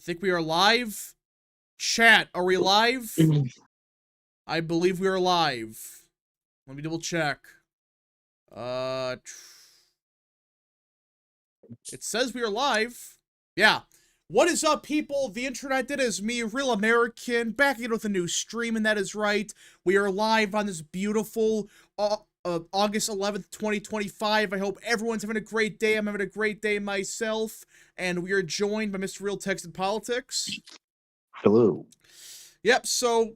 think we are live. Chat, are we live? I believe we are live. Let me double check. It says we are live. Yeah. What is up, people? The internet, it is me, Real American, back again with a new stream, and that is right. We are live on this beautiful August 11th, 2025. I hope everyone's having a great day. I'm having a great day myself, and we are joined by Mr. Real Text and Politics. Hello. Yep, so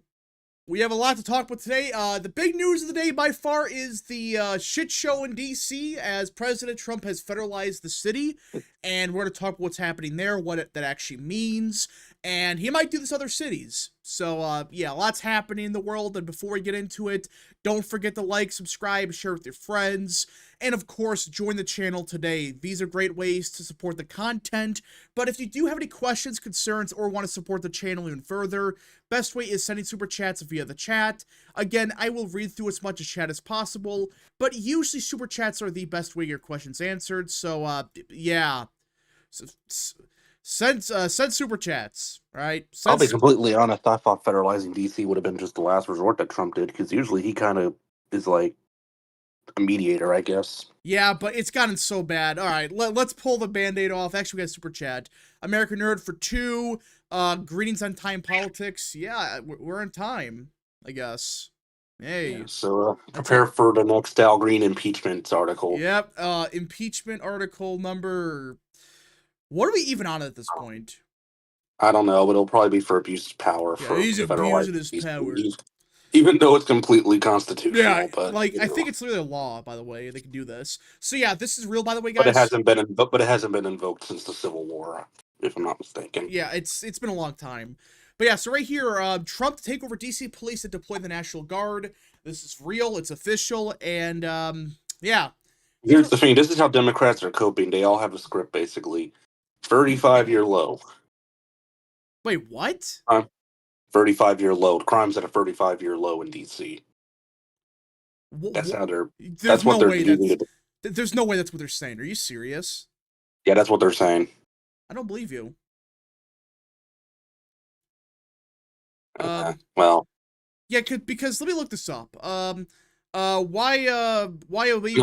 we have a lot to talk about today. The big news of the day by far is the shit show in DC as President Trump has federalized the city, and we're going to talk about what's happening there, what that actually means, and he might do this other cities. So, yeah, lots happening in the world, and before we get into it, don't forget to like, subscribe, share with your friends, and of course, join the channel today. These are great ways to support the content, but if you do have any questions, concerns, or want to support the channel even further, best way is sending super chats via the chat. Again, I will read through as much as chat as possible, but usually super chats are the best way to get your questions answered, so, yeah. So, send super chats, right? I'll be completely honest, I thought federalizing DC would have been just the last resort that Trump did, because usually he kind of is like a mediator, I guess. Yeah, but it's gotten so bad. All right, let's pull the Band-Aid off. Actually, we got super chat. American Nerd for 2. Greetings on time politics. Yeah, we're on time, I guess. Hey. Yeah, so prepare for the next Al Green impeachment article. Yep, impeachment article number... What are we even on at this point? I don't know, but it'll probably be for abuse of power. Yeah, for he's abusing his power. Even though it's completely constitutional. Yeah, but, like, I think it's literally a law, by the way. They can do this. So yeah, this is real, by the way, guys. But it hasn't been invoked since the Civil War, if I'm not mistaken. Yeah, it's been a long time. But yeah, so right here, Trump to take over DC police and deploy the National Guard. This is real, it's official, and yeah. Here's the thing, this is how Democrats are coping. They all have a script, basically. 35-year low. Wait, what? 35-year low. Crime's at a 35-year low in DC. That's how they're. That's what they're using. There's no way that's what they're saying. Are you serious? Yeah, that's what they're saying. I don't believe you. Well. Yeah, because let me look this up. Why Obama?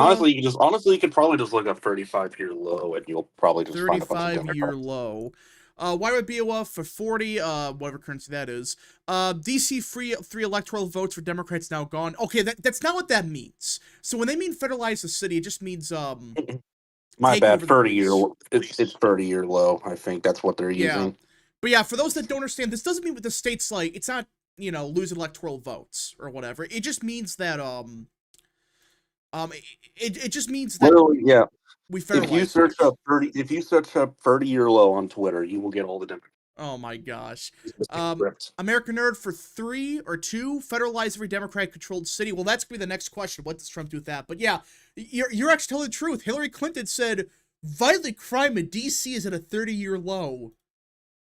Honestly, you could probably just look up 35-year low, and you'll probably just find a bunch of 35-year low. Why would BOF for 40, whatever currency that is. DC free electoral votes for Democrats now gone. Okay, that's not what that means. So when they mean federalize the city, it just means, my bad, 30-year, it's 30-year low, I think that's what they're using. But yeah, for those that don't understand, this doesn't mean with the states, like, it's not, you know, losing electoral votes or whatever. It just means that, it just means that... Literally, yeah. If you search up 30-year low on Twitter, you will get all the different. Oh my gosh. American Nerd for 3 or 2, federalize every Democrat-controlled city. Well, that's gonna be the next question. What does Trump do with that? But yeah, you're actually telling the truth. Hillary Clinton said violent crime in DC is at a 30-year low.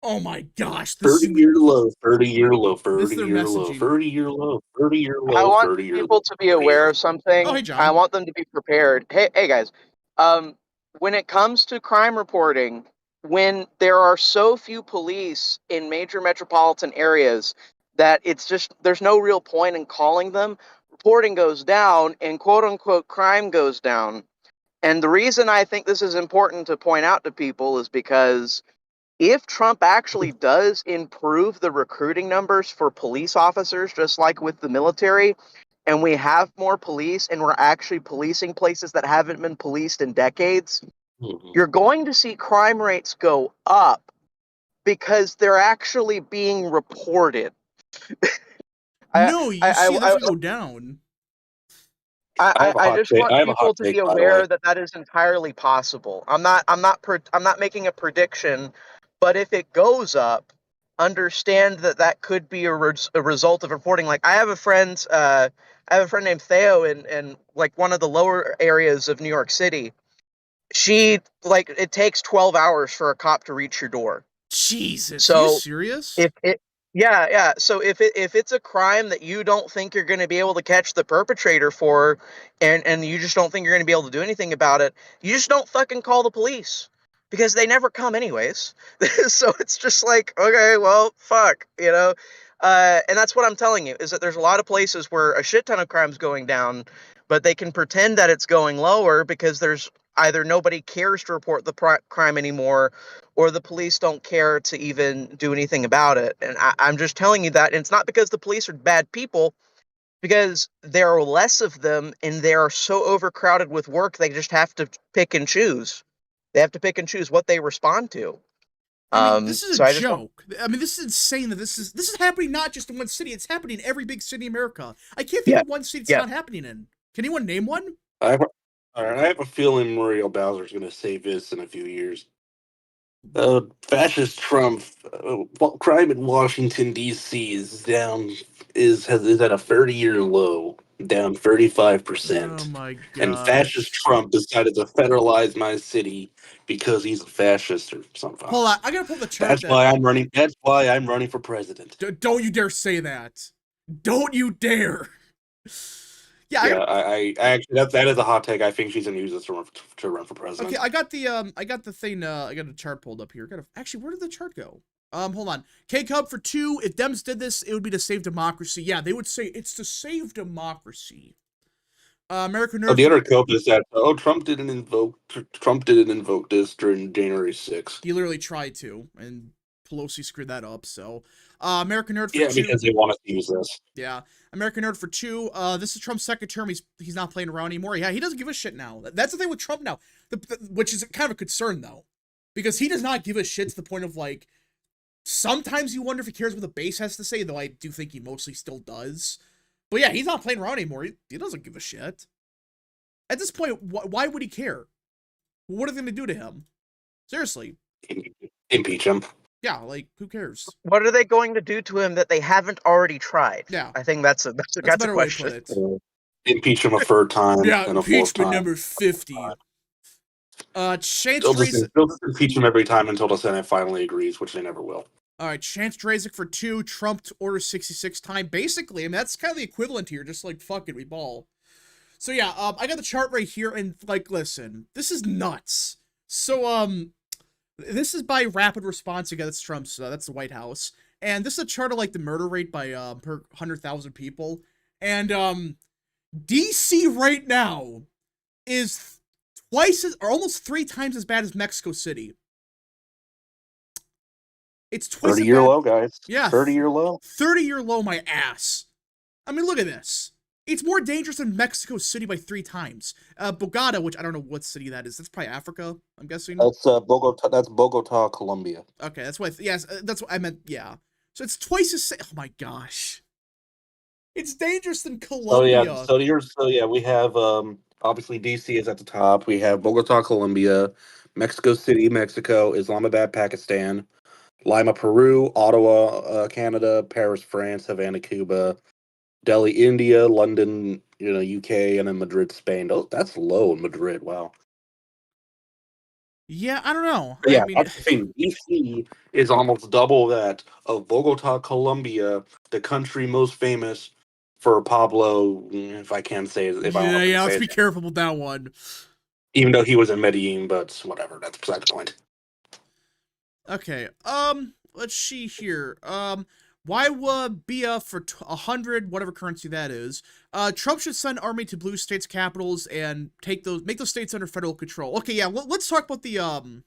Oh my gosh. 30-year low, 30-year low, 30-year low, 30-year low, 30-year low. I want people to be aware of something. Oh, hey, John. I want them to be prepared. Hey guys. When it comes to crime reporting, when there are so few police in major metropolitan areas that it's just, there's no real point in calling them, reporting goes down and quote unquote crime goes down. And the reason I think this is important to point out to people is because if Trump actually does improve the recruiting numbers for police officers, just like with the military, and we have more police and we're actually policing places that haven't been policed in decades, you're going to see crime rates go up because they're actually being reported. No, you see them go down. I just want people to be aware that that is entirely possible. I'm not making a prediction, but if it goes up, understand that that could be a result of reporting. Like I have a friend named Theo in like one of the lower areas of New York City. It takes 12 hours for a cop to reach your door. Jesus, are you serious? Yeah. So if it's a crime that you don't think you're going to be able to catch the perpetrator for, and you just don't think you're going to be able to do anything about it, you just don't fucking call the police. because they never come anyways. So it's just like, okay, well, fuck, and that's what I'm telling you, is that there's a lot of places where a shit ton of crime's going down, but they can pretend that it's going lower because there's either nobody cares to report the crime anymore, or the police don't care to even do anything about it. And I'm just telling you that, and it's not because the police are bad people, because there are less of them and they are so overcrowded with work, they just have to pick and choose. They have to pick and choose what they respond to. I mean, this is a So I just don't. joke. I mean, this is insane that this is happening not just in one city. It's happening in every big city in America. I can't think Yeah. of one city it's Yeah. not happening in. Can anyone name one? All right, I have a feeling Muriel Bowser's going to say this in a few years. Fascist Trump, crime in Washington D.C. is is at a 30-year low, down Oh 35%. my And fascist gosh. Trump decided to federalize my city because he's a fascist or something. Hold on, I gotta pull the chart That's that. why I'm running. That's why I'm running for president. Don't you dare say that. Don't you dare. Yeah, Yeah, I actually that is a hot take. I think she's gonna use this to run for president. okay, I got the thing, I got a chart pulled up here. Actually, where did the chart go? Hold on. K-Cub for 2. If Dems did this, it would be to save democracy. Yeah, they would say it's to save democracy. American Nerd. The other cope is that Trump didn't invoke this during January 6th. He literally tried to, and Pelosi screwed that up. So, American Nerd for 2. Yeah, because they want us to use this. Yeah, American Nerd for 2. This is Trump's second term. He's not playing around anymore. Yeah, he doesn't give a shit now. That's the thing with Trump now, which is kind of a concern though, because he does not give a shit to the point of like. Sometimes you wonder if he cares what the base has to say, though I do think he mostly still does. But yeah, he's not playing around anymore. He doesn't give a shit. At this point, why would he care? What are they going to do to him? Seriously. Impeach him. Yeah, like, who cares? What are they going to do to him that they haven't already tried? Yeah. I think that's a better way to put it. Impeach him a third time. Yeah, and a fourth time. impeachment number 50. Chance They'll just impeach him every time until the Senate finally agrees, which they never will. All right, Chance Drazik for 2. Trump to order 66 time. Basically, I mean, that's kind of the equivalent here. Just like, fuck it, we ball. So yeah, I got the chart right here, and like, listen, this is nuts. So this is by rapid response. Again, that's Trump's. That's the White House, and this is a chart of like the murder rate by per 100,000 people, and DC right now is twice as, or almost 3 times as bad as Mexico City. It's twice 30-year low, guys. Yeah, 30-year low. 30-year low, my ass. I mean, look at this. It's more dangerous than Mexico City by 3 times. Bogota, which I don't know what city that is. That's probably Africa, I'm guessing. That's Bogota. That's Bogota, Colombia. Okay, that's what. Yes, that's what I meant. Yeah. So it's twice as. Oh my gosh. It's dangerous than Colombia. So yeah, we have obviously DC is at the top. We have Bogota, Colombia, Mexico City, Mexico, Islamabad, Pakistan, Lima, Peru, Ottawa, Canada, Paris, France, Havana, Cuba, Delhi, India, London, UK, and then Madrid, Spain. Oh, that's low in Madrid. Wow. Yeah, I don't know. Yeah, I mean, that's the thing. DC is almost double that of Bogota, Colombia, the country most famous for Pablo. If I can say it, if I don't know yeah. how to Let's say be it. careful with that one. Even though he was in Medellin, but whatever. That's beside the point. Okay. Let's see here. Why would be for 100, whatever currency that is? Trump should send army to blue states' capitals and make those states under federal control. Okay, yeah. Let's talk about the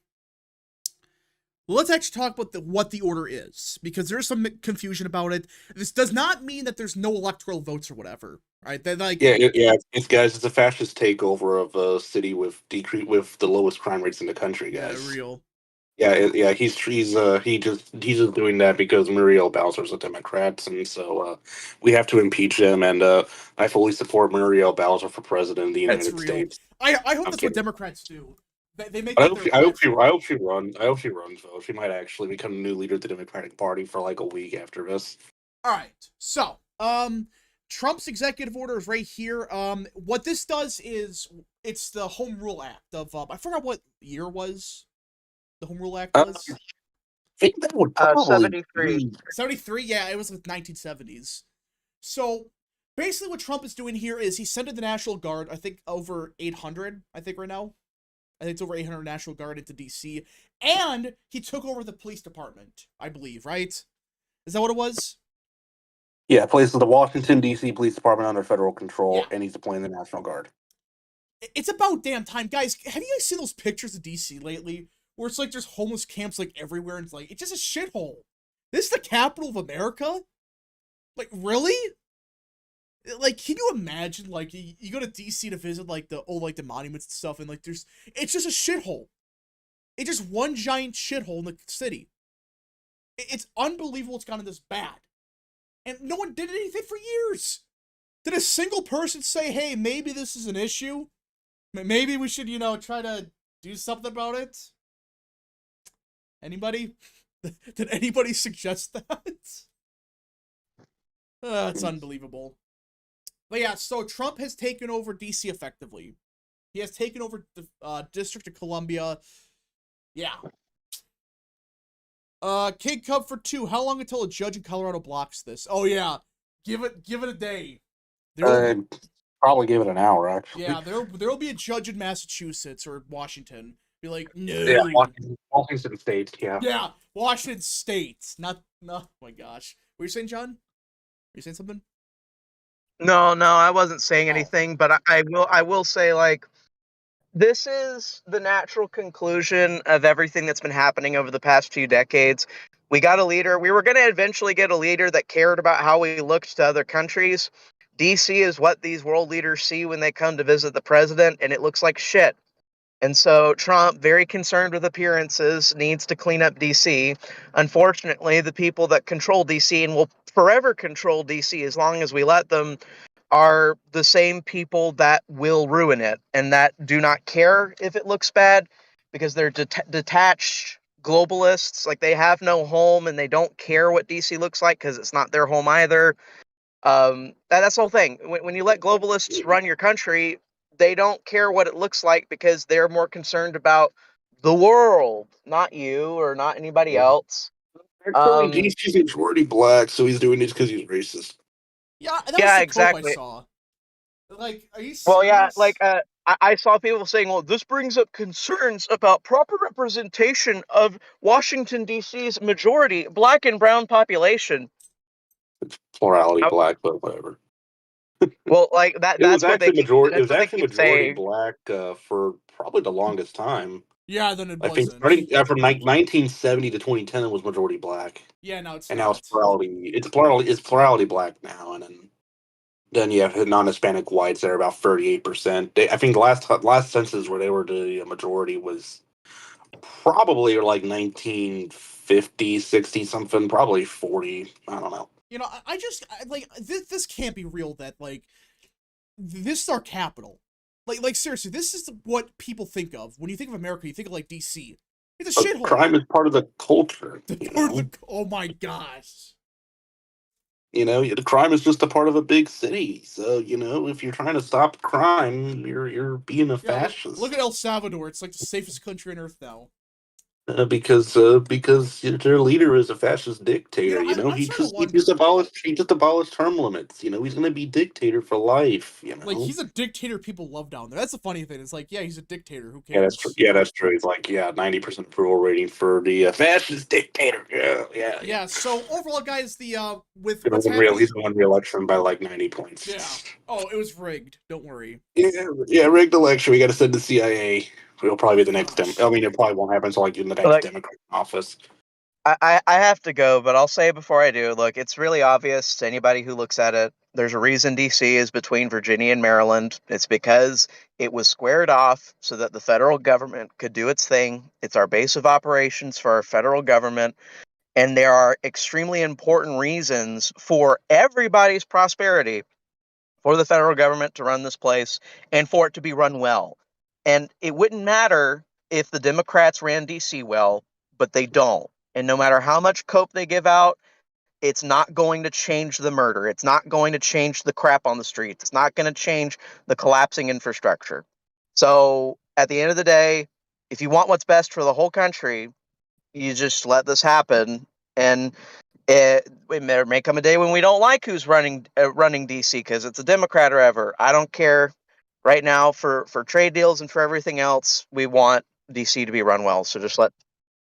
Let's actually talk about what the order is, because there's some confusion about it. This does not mean that there's no electoral votes or whatever. Right? They're like, It's guys. It's a fascist takeover of a city with the lowest crime rates in the country, guys. Yeah, real. Yeah. He's just doing that because Muriel Bowser's a Democrat, and so we have to impeach him. And I fully support Muriel Bowser for president of the United States. I hope that's kidding. what Democrats do. They make. I hope she runs. I hope she runs though. She might actually become the new leader of the Democratic Party for like a week after this. All right. So, Trump's executive order is right here. What this does is it's the Home Rule Act of I forgot what year was. The Home Rule Act was. I think that would probably 73. 73. Yeah, it was the 1970s. So basically, what Trump is doing here is he's sending the National Guard. I think over 800. I think right now. I think it's over 800 National Guard into DC, and he took over the police department, I believe, right? Is that what it was? Yeah, places the Washington D.C. Police Department under federal control, Yeah. and he's deploying the National Guard. It's about damn time, guys. Have you guys seen those pictures of DC lately, where it's like there's homeless camps like everywhere, and it's just a shithole. This is the capital of America. Like, really? Like, can you imagine? Like, you go to DC to visit like the monuments and stuff, and like it's just a shithole. It's just one giant shithole in the city. It's unbelievable it's gotten this bad. And no one did anything for years. Did a single person say, hey, maybe this is an issue? Maybe we should, try to do something about it? Anybody? Did anybody suggest that? It's unbelievable. But yeah, so Trump has taken over DC effectively. He has taken over the District of Columbia. Yeah. Kid Cub for 2. How long until a judge in Colorado blocks this? Oh yeah, give it a day. Probably give it an hour, actually. Yeah, there'll be a judge in Massachusetts or Washington. Be like, no. Yeah, Washington State. Yeah. Yeah, Washington State. Not. Oh my gosh. What are you saying, John? Are you saying something? No, I wasn't saying anything, but I will say, like, this is the natural conclusion of everything that's been happening over the past few decades. We got a leader. We were going to eventually get a leader that cared about how we looked to other countries. DC is what these world leaders see when they come to visit the president, and it looks like shit. And so Trump, very concerned with appearances, needs to clean up DC. Unfortunately, the people that control DC and will forever control DC as long as we let them are the same people that will ruin it and that do not care if it looks bad because they're detached globalists. Like, they have no home and they don't care what DC looks like because it's not their home either. That's the whole thing. When you let globalists run your country, they don't care what it looks like because they're more concerned about the world, not you or not anybody else. Actually, DC's majority black, so he's doing this because he's racist. Yeah, that was the exactly. clip I saw. Like, are you serious? Well, yeah, like I saw people saying, well, this brings up concerns about proper representation of Washington, D.C.'s majority black and brown population. It's plurality black, but whatever. Well, like that's what they keep majority. It was that's what they actually keep majority saying. black for probably the longest time. Yeah, then it I think wasn't. starting from 1970 to 2010, it was majority black. Yeah, now it's and not. now it's plurality. It's plurality black now, and then you have non-Hispanic whites that are about 38%. I think the last census where they were the majority was probably like 1950, 60 something, probably 40. I don't know. Like, this can't be real that, like, this is our capital. Like seriously, this is what people think of. When you think of America, you think of, like, DC. It's a shithole. Crime is part of the culture. Oh my gosh. The crime is just a part of a big city. So, if you're trying to stop crime, you're being a fascist. Look at El Salvador. It's like the safest country on earth now. Because their leader is a fascist dictator. He just abolished term limits. He's gonna be dictator for life. Like, he's a dictator people love down there. That's the funny thing. It's like, yeah, he's a dictator. Who cares? Yeah, that's true. Yeah, that's true. He's like, 90% approval rating for the fascist dictator. Yeah. So overall, guys, with what's happening, he's won re-election by like 90 points. Yeah. Oh, it was rigged. Don't worry. Yeah, rigged election. We got to send the CIA. It'll probably be the next it probably won't happen until like in the next Democrat office. I have to go, but I'll say before I do, look, it's really obvious to anybody who looks at it. There's a reason DC is between Virginia and Maryland. It's because it was squared off so that the federal government could do its thing. It's our base of operations for our federal government. And there are extremely important reasons for everybody's prosperity for the federal government to run this place and for it to be run well. And it wouldn't matter if the Democrats ran DC well, but they don't. And no matter how much cope they give out, it's not going to change the murder. It's not going to change the crap on the streets. It's not going to change the collapsing infrastructure. So at the end of the day, if you want what's best for the whole country, you just let this happen. And there may come a day when we don't like who's running DC because it's a Democrat or ever. I don't care. right now, for trade deals and for everything else, we want DC to be run well. So just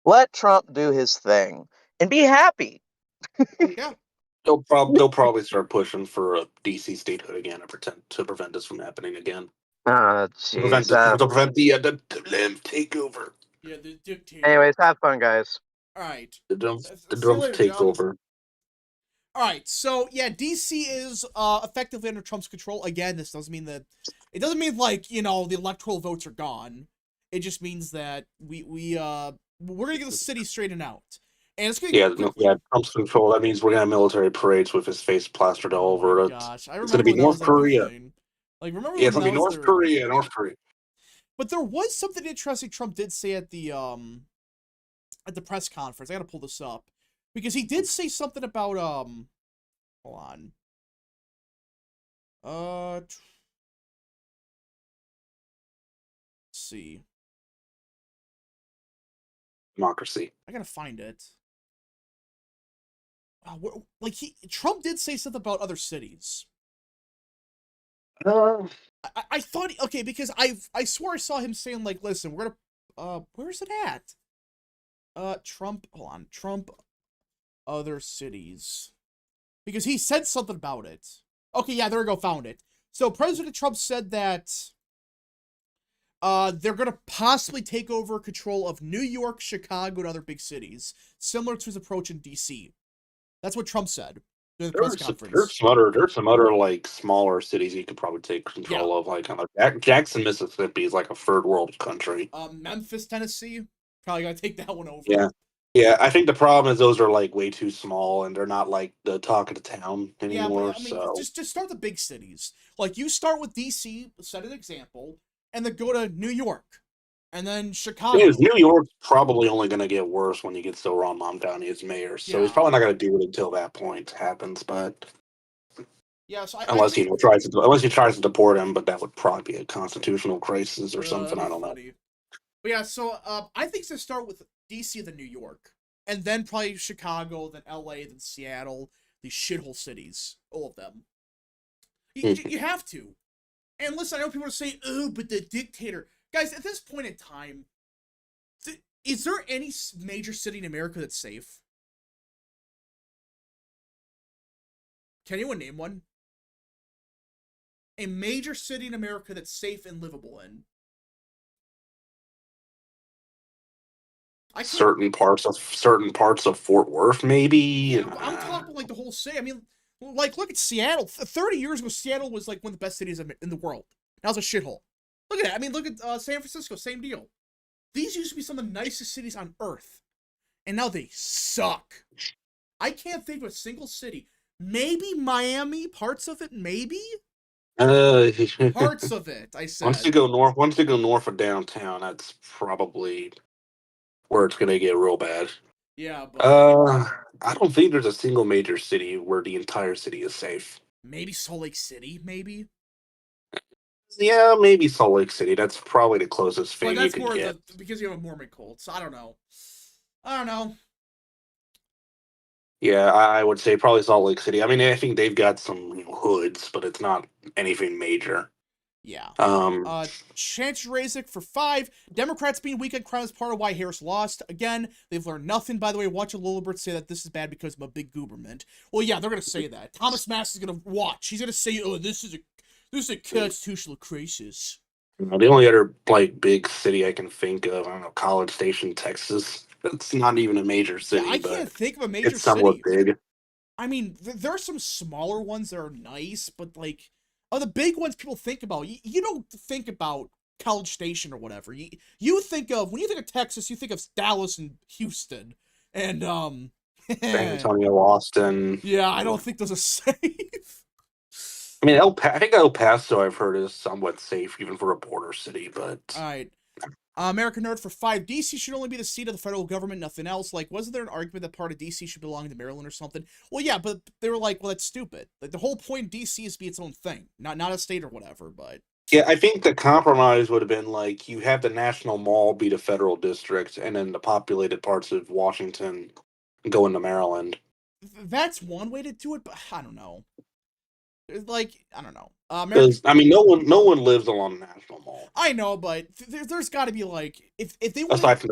let Trump do his thing and be happy. Yeah. They'll probably start pushing for a DC statehood again to prevent this from happening again. Jeez. To prevent the Limb takeover. Yeah, the dictator. Anyways, have fun, guys. All right. The Drums See you later, take John. over. All right, so yeah, DC is effectively under Trump's control. Again, this doesn't mean that it doesn't mean like, you know, the electoral votes are gone. It just means that we're gonna get the city straightened out, and it's gonna Trump's control. That means we're gonna have military parades with his face plastered all over it. Gosh, I It's remember gonna be when that North was like the Korea. thing. Like, remember Yeah, when it's gonna that be was North Korea. North Korea. But there was something interesting Trump did say at the press conference. I gotta pull this up because he did say something about hold on. Let's see. Democracy. I gotta find it. Like Trump did say something about other cities. I thought, okay, because I swore I saw him saying like, listen, we're gonna where's it at? Trump, hold on, Trump, other cities, because he said something about it. Okay, yeah, there we go, found it. So President Trump said that they're gonna possibly take over control of New York, Chicago, and other big cities, similar to his approach in DC. That's what Trump said during the press conference. There's some other like smaller cities you could probably take control of, like Jackson, Mississippi is like a third world country. Memphis, Tennessee, probably gotta take that one over. Yeah. I think the problem is those are like way too small, and they're not like the talk of the town anymore. Yeah, but I mean, so just start the big cities. Like you start with DC, set an example, and then go to New York, and then Chicago. New York's probably only going to get worse when he gets to Ron Montgomery as mayor. So he's probably not going to do it until that point happens. But yeah, so unless he tries to deport him, but that would probably be a constitutional crisis or something. I don't know. But yeah, so I think to start with DC, then New York, and then probably Chicago, then LA, then Seattle. These shithole cities, all of them. You have to. And listen, I know people are saying, "Oh, but the dictator." Guys, at this point in time, is there any major city in America that's safe? Can anyone name one? A major city in America that's safe and livable in? Certain parts of Fort Worth, maybe. Yeah, I'm talking like the whole city. I mean, like, look at Seattle. 30 years ago, Seattle was like one of the best cities in the world. Now it's a shithole. Look at that. I mean, look at San Francisco. Same deal. These used to be some of the nicest cities on earth, and now they suck. I can't think of a single city. Maybe Miami, parts of it, maybe. Parts of it. I said. Once you go north of downtown, that's probably where it's gonna get real bad. Yeah, but I don't think there's a single major city where the entire city is safe. Maybe Salt Lake City, maybe. Yeah, maybe Salt Lake City. That's probably the closest thing you can get. Because you have a Mormon cult, so I don't know. Yeah, I would say probably Salt Lake City. I mean, I think they've got some hoods, but it's not anything major. Yeah. Chance Razik for 5. Democrats being weak on crime is part of why Harris lost. Again, they've learned nothing. By the way, watch a Lillibert say that this is bad because I'm a big gooberment. Well, yeah, they're gonna say that. Thomas Mass is gonna watch. He's gonna say, "Oh, this is a constitutional crisis." The only other like big city I can think of, I don't know, College Station, Texas. It's not even a major city. Yeah, I can't think of a major city. It's somewhat big. I mean, there are some smaller ones that are nice, but like, the big ones people think about, you don't think about College Station or whatever. You think of, when you think of Texas, you think of Dallas and Houston, and San Antonio, Austin. Yeah, I don't think those are safe. I mean, I think El Paso, I've heard, is somewhat safe even for a border city, but all right. American Nerd for 5. DC should only be the seat of the federal government, nothing else. Like, wasn't there an argument that part of DC should belong to Maryland or something? Well, yeah, but they were like, well, that's stupid. Like, the whole point of DC is to be its own thing, not a state or whatever, but... Yeah, I think the compromise would have been, like, you have the National Mall be the federal district, and then the populated parts of Washington go into Maryland. That's one way to do it, but I don't know. Like, I don't know. Because I mean, no one lives along the National Mall I know, but there's got to be like, if they want aside from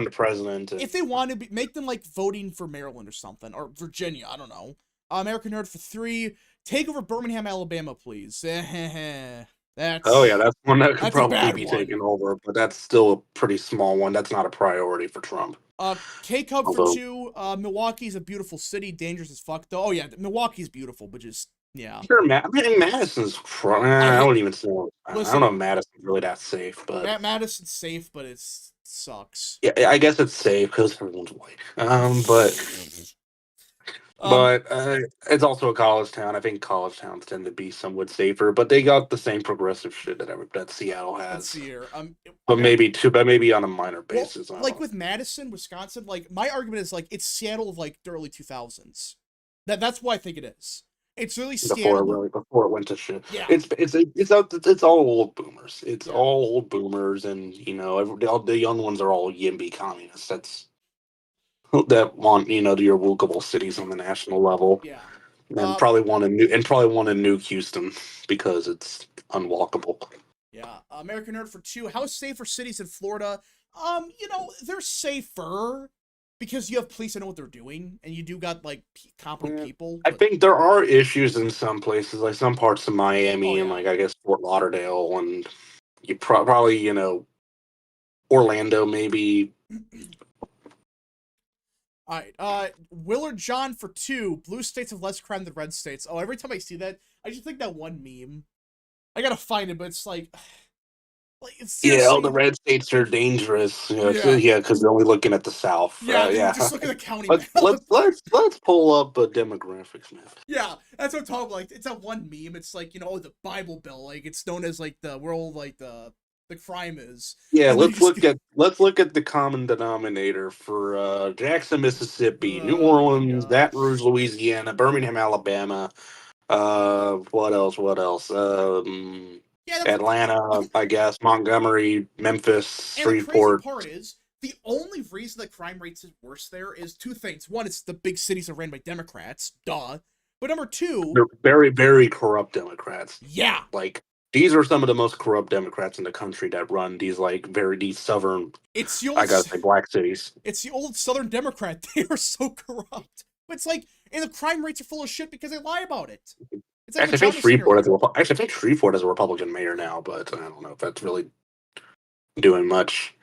the president. if they want to make them like voting for Maryland or something, or Virginia, I don't know. American Nerd for 3. Take over Birmingham, Alabama, please. That's Oh yeah, that's one that could that's a probably bad be one. taken over, but that's still a pretty small one. That's not a priority for Trump. K-Cub for Although 2. Milwaukee's a beautiful city, dangerous as fuck though. Oh yeah, Milwaukee's beautiful, but just yeah. sure, I mean, Madison's. I wouldn't even say. I don't know if Listen, Madison's really that safe, but Madison's safe, but it sucks. yeah, I guess it's safe because everyone's white. Um, It's also a college town. I think college towns tend to be somewhat safer, but they got the same progressive shit that Seattle let's has. see here. But maybe on a minor Well, basis. I don't like know. with Madison, Wisconsin, like my argument is like it's Seattle of like the early 2000s. That's why I think it is. It's really Seattle. Before it went to shit. Yeah, It's all old boomers. It's yeah, all old boomers, and all the young ones are all YIMBY communists. That want your workable cities on the national level, yeah. and Uh, probably want to nuke Houston because it's unwalkable. yeah. American Nerd for 2. How safe are cities in Florida? They're safer because you have police that know what they're doing, and you do got like competent people. I But think there are issues in some places, like some parts of oh Miami and yeah. like I guess Fort Lauderdale, and you probably Orlando maybe. All right. Willard John for 2. Blue states have less crime than red states. Oh, every time I see that, I just think that one meme. I gotta find it, but it's like it's Yeah, all the seriously. red states are dangerous. Yeah. Yeah, because they're only looking at the South. Yeah, dude, Yeah, just look at the county let's map. let's let's let's pull up a demographics map. Yeah, that's what I'm talking about. Like, it's that one meme. It's like, the Bible Belt. Like, it's known as like the world, like the crime is. Yeah, And then let's look at the common denominator for Jackson, Mississippi, New oh my Orleans, god. Baton Rouge, Louisiana, Birmingham, Alabama. What else? What else? Yeah, that's Atlanta, I guess, Montgomery, Memphis, and the crazy Shreveport. part is the only reason the crime rates is worse there is two things. One, it's the big cities are ran by Democrats. Duh. But number two, They're very, very corrupt Democrats. yeah, Like these are some of the most corrupt Democrats in the country that run these southern, it's the I old gotta say, black cities. it's the old Southern Democrat. They are so corrupt. But it's like, and the crime rates are full of shit because they lie about it. It's like Actually, I think Machado's scenario. I think Shreveport has a Republican mayor now, but I don't know if that's really doing much.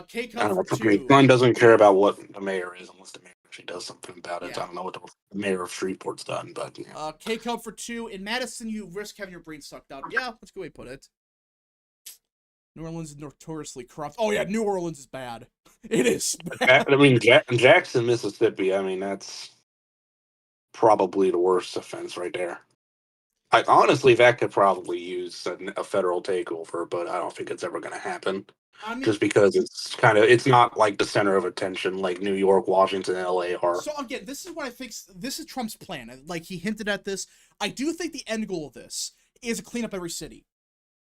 K I Cup don't for know. I mean, 2. Glenn doesn't care about what the mayor is unless the mayor actually does something about it. Yeah. I don't know what the mayor of Shreveport's done, but yeah. K Cup for 2. In Madison, you risk having your brain sucked out. Yeah, that's a good way to put it. New Orleans is notoriously corrupt. Oh yeah, New Orleans is bad. It is bad. I mean, Jackson, Mississippi. I mean, that's probably the worst offense right there. I honestly, that could probably use a federal takeover, but I don't think it's ever going to happen. I mean, Just because it's not like the center of attention like New York, Washington, LA are. so again, this is what I think. This is Trump's plan. Like he hinted at this. I do think the end goal of this is to clean up every city.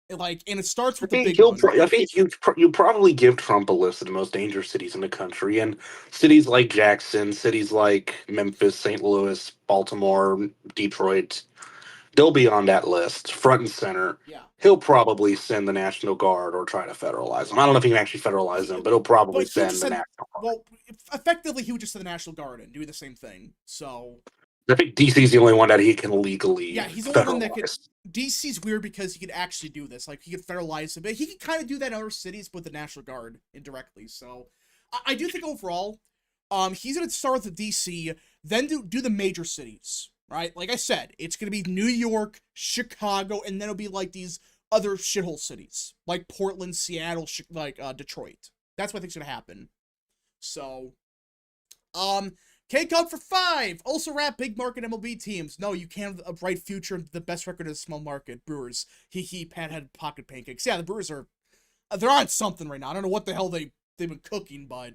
And it starts with the big one. I think you probably give Trump a list of the most dangerous cities in the country, and cities like Jackson, cities like Memphis, St. Louis, Baltimore, Detroit, they'll be on that list, front and center. Yeah. He'll probably send the National Guard or try to federalize them. I don't know if he can actually federalize them, but he'll probably send the National Guard. Well, effectively, he would just send the National Guard and do the same thing. So I think DC's the only one that he can legally he's the federalize. only one that could. DC's weird because he could actually do this. Like, he could federalize it, but he could kind of do that in other cities with the National Guard indirectly. So I do think overall, he's going to start with the DC, then do the major cities, right? Like I said, it's going to be New York, Chicago, and then it'll be like these other shithole cities, like Portland, Seattle, Detroit. That's what I think's going to happen. So, K-Cup for 5. Also wrap big market MLB teams. No, you can't have a bright future. The best record is small market. Brewers. Panhead pocket pancakes. Yeah, the Brewers they're on something right now. I don't know what the hell they've been cooking, but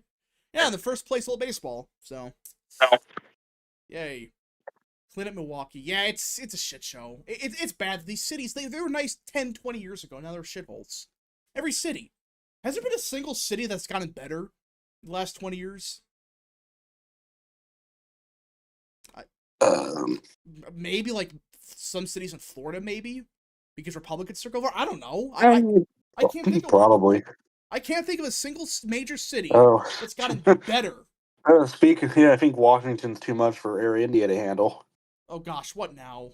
yeah, in the first place all baseball. So, yay. Clean up Milwaukee. Yeah, it's a shit show. It's bad. These cities, they were nice 10, 20 years ago. Now they're shitholes. Every city. Has there been a single city that's gotten better in the last 20 years? Maybe like some cities in Florida, maybe because Republicans took over. I don't know. I can't think of Probably. I can't think of a single major city Oh, that's gotten better. speaking, yeah, I think Washington's too much for Air India to handle. Oh gosh, what now?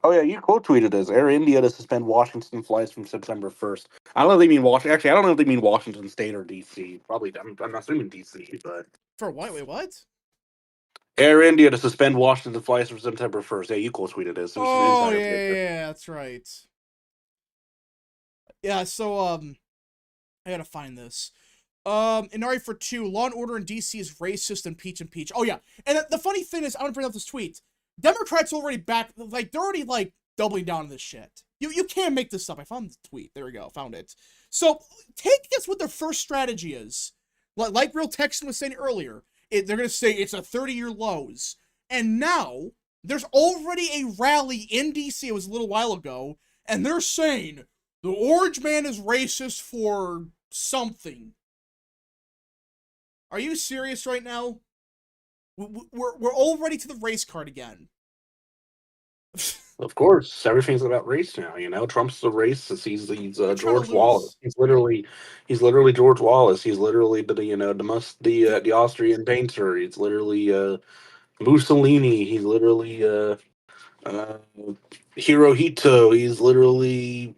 Oh yeah, you quote tweeted this: Air India to suspend Washington flights from September 1st. I don't know if they mean Washington. Actually, I don't know if they mean Washington State or DC. Probably, I'm assuming DC, but For what? Wait, what? Air India to suspend Washington flights from September 1st. Yeah, you quote tweeted this. It was an Oh insider. yeah, that's right. Yeah, so I gotta find this. Inari for 2, Law and Order in DC is racist, impeach. Oh yeah, and the funny thing is, I want to bring up this tweet. Democrats already back, like they're already like doubling down on this shit. You can't make this up. I found the tweet. There we go. Found it. So take a guess what their first strategy is. Like Real Texan was saying earlier, they're gonna say it's a 30-year lows, and now there's already a rally in DC. It was a little while ago, and they're saying the orange man is racist for something. Are you serious right now? We're already to the race card again. Of course, everything's about race now. You know, Trump's the racist. He's They're trying George to Wallace. lose. He's literally George Wallace. He's literally the Austrian painter. He's literally Mussolini. He's literally uh, Hirohito. He's literally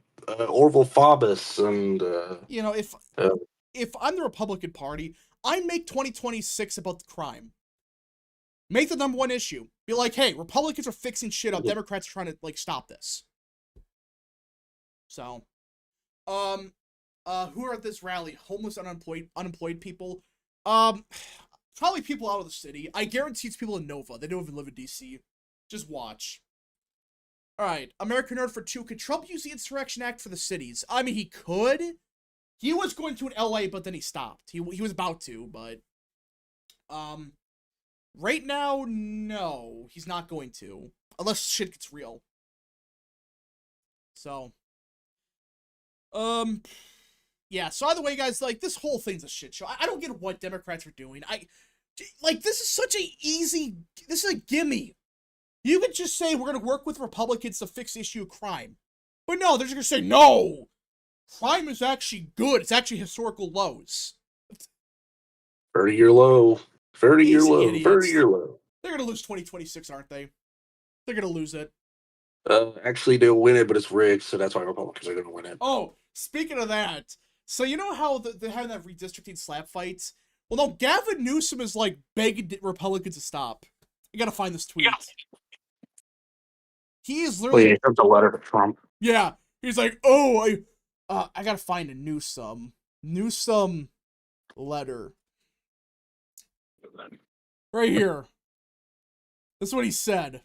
Orville Faubus. And You know, uh, if I'm the Republican Party, I make 2026 about the crime. Make the number one issue. Be like, hey, Republicans are fixing shit up. Democrats are trying to like stop this. So, who are at this rally? Homeless, unemployed people. Probably people out of the city. I guarantee it's people in Nova. They don't even live in DC. Just watch. All right, American Nerd for 2. Could Trump use the Insurrection Act for the cities? I mean, he could. He was going to in LA, but then he stopped. He was about to, but right now, no, he's not going to, unless shit gets real. So, yeah. So either way, guys, like this whole thing's a shit show. I don't get what Democrats are doing. This is such a easy. This is a gimme. You could just say we're gonna work with Republicans to fix the issue of crime, but no, they're just gonna say no. Crime is actually good. It's actually historical lows. 30-year low. 30-year Easy low. idiots. 30-year low. They're gonna lose 2026, aren't they? They're gonna lose it. Actually, they'll win it, but it's rigged, so that's why Republicans are going to win it. Oh, speaking of that, so you know how they're having that redistricting slap fights? Well, no, Gavin Newsom is like begging Republicans to stop. You gotta find this tweet. He is literally. Wait, that's a letter to Trump. Yeah, he's like, oh, I gotta find a Newsom letter right here. That's what he said.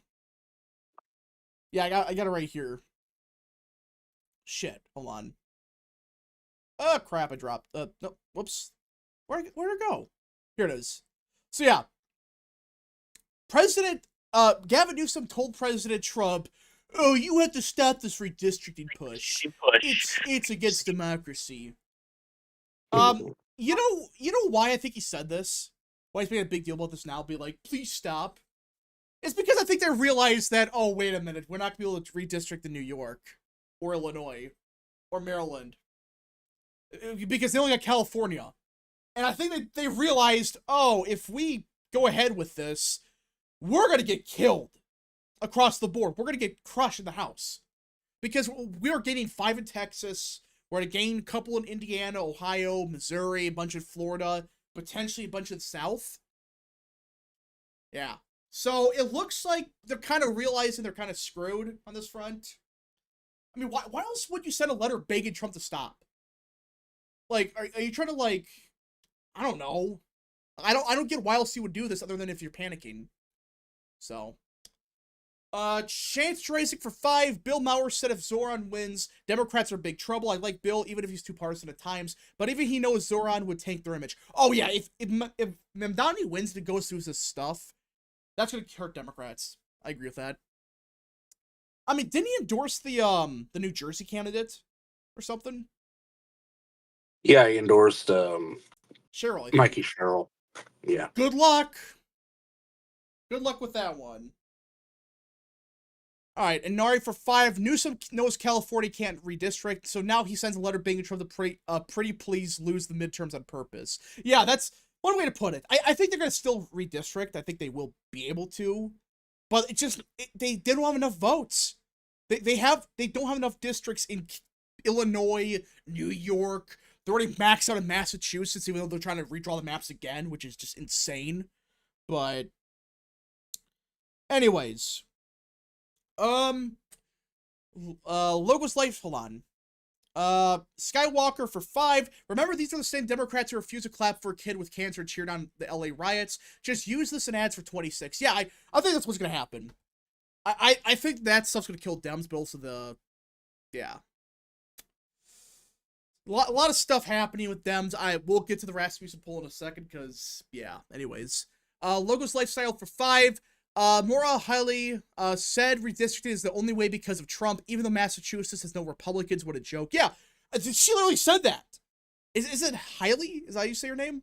Yeah, I got it right here. Shit, hold on. Oh crap, I dropped. No, whoops. Where'd it go? Here it is. So yeah, Gavin Newsom told President Trump, "Oh, you have to stop this redistricting push. It's against democracy." You know why I think he said this? Why he's making a big deal about this now? Be like, please stop. It's because I think they realized that, oh, wait a minute, we're not going to be able to redistrict in New York, or Illinois, or Maryland, because they only got California. And I think they realized, oh, if we go ahead with this, we're going to get killed across the board. We're going to get crushed in the House. Because we are gaining 5 in Texas, we're going to gain a couple in Indiana, Ohio, Missouri, a bunch in Florida, potentially a bunch in the South. Yeah. So it looks like they're kind of realizing they're kind of screwed on this front. I mean, why else would you send a letter begging Trump to stop? Like, are you trying to, like, I don't know. I don't get why else you would do this other than if you're panicking. So, Chance Jurassic for 5. Bill Maher said if Zoran wins, Democrats are in big trouble. I like Bill, even if he's too partisan at times. But even he knows Zoran would tank their image. Oh yeah, if Mamdani wins and goes through this stuff, that's gonna hurt Democrats. I agree with that. I mean, didn't he endorse the New Jersey candidate or something? Yeah, he endorsed Cheryl, I think. Mikey Sherrill. Yeah. Good luck. Good luck with that one. All right, and Nari for 5. Newsom knows California can't redistrict, so now he sends a letter begging Trump to pretty please lose the midterms on purpose. Yeah, that's one way to put it. I think they're going to still redistrict. I think they will be able to, but they don't have enough votes. They don't have enough districts in Illinois, New York. They're already maxed out in Massachusetts, even though they're trying to redraw the maps again, which is just insane. But anyways. Logos Life, hold on. Skywalker for 5. Remember, these are the same Democrats who refused to clap for a kid with cancer and cheered on the LA riots. Just use this in ads for 26. Yeah, I think that's what's gonna happen. I think that stuff's gonna kill Dems, but also yeah. A lot of stuff happening with Dems. I will get to the Rasmussen poll in a second, because, yeah, anyways. Logos Lifestyle for 5. Maura highly said redistricting is the only way because of Trump, even though Massachusetts has no Republicans. What a joke. Yeah, she literally said that. Is it Haley? Is that how you say her name?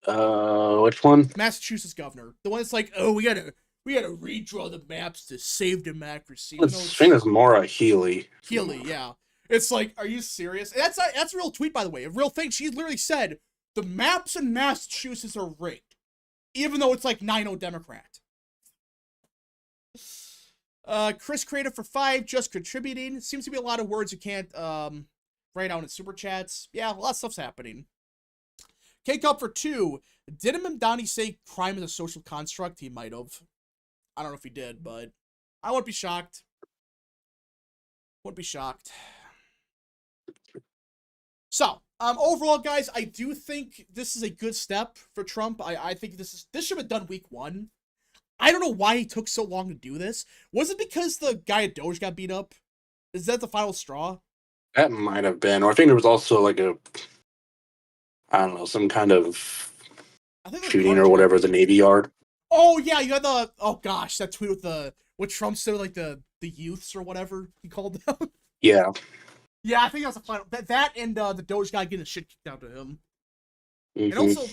Which one? Massachusetts governor. The one that's like, oh, we gotta redraw the maps to save democracy. I think it's Maura Healey. Healey, yeah. It's like, are you serious? That's a real tweet, by the way. A real thing. She literally said, the maps in Massachusetts are rigged. Even though it's like 9-0 Democrat. Chris Creative for 5, just contributing. Seems to be a lot of words you can't write out in super chats. Yeah, a lot of stuff's happening. K-Cup for 2. Didn't Mamdani say crime is a social construct? He might have. I don't know if he did, but I wouldn't be shocked. Wouldn't be shocked. So, overall, guys, I do think this is a good step for Trump. I think this should have been done week 1. I don't know why he took so long to do this. Was it because the guy at Doge got beat up? Is that the final straw? That might have been. Or I think there was also like I don't know, some kind of shooting or whatever, the Navy Yard. Oh, yeah, you had oh gosh, that tweet with what Trump said, like the youths or whatever he called them. Yeah. Yeah, I think that was the final. That and the Doge guy getting the shit kicked out of him. And also,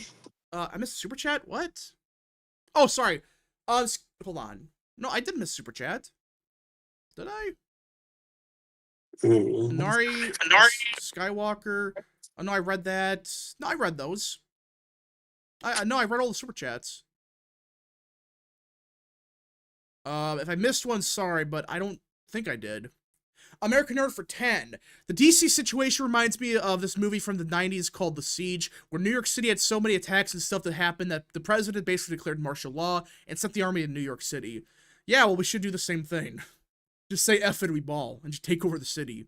I missed super chat. What? Oh, sorry. Hold on. No, I didn't miss super chat. Did I? Nari, Skywalker. Oh no, I read that. No, I read those. I read all the super chats. If I missed one, sorry, but I don't think I did. American Nerd for 10. The DC situation reminds me of this movie from the 90s called The Siege, where New York City had so many attacks and stuff that happened that the president basically declared martial law and sent the army to New York City. Yeah, well, we should do the same thing. Just say F it, we ball, and just take over the city.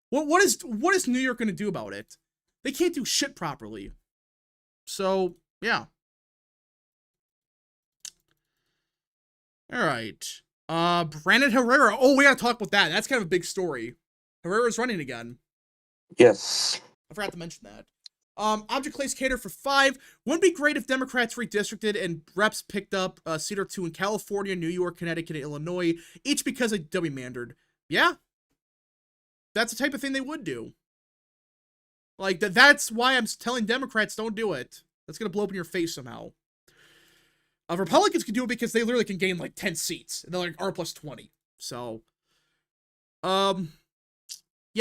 What is New York going to do about it? They can't do shit properly. So, yeah. All right. Brandon Herrera. Oh, we gotta talk about that. That's kind of a big story. Herrera's running again. Yes. I forgot to mention that. Object Clays Cater for 5. Wouldn't it be great if Democrats redistricted and reps picked up seat or 2 in California, New York, Connecticut, and Illinois, each because of gerrymandered? Yeah. That's the type of thing they would do. Like, that's why I'm telling Democrats don't do it. That's gonna blow up in your face somehow. Republicans can do it because they literally can gain like 10 seats. And they're like R plus 20. So, yeah,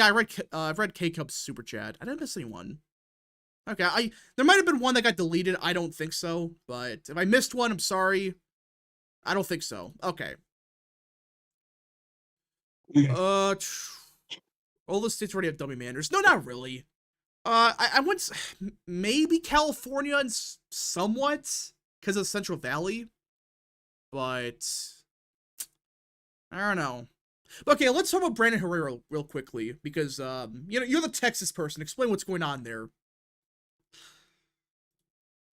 I've read K-Cub's super chat. I didn't miss anyone. Okay, there might have been one that got deleted. I don't think so. But if I missed one, I'm sorry. I don't think so. Okay. All the states already have dummy manders. No, not really. I went maybe California and somewhat because of Central Valley, but I don't know. Okay, let's talk about Brandon Herrera real quickly because you're the Texas person. Explain what's going on there.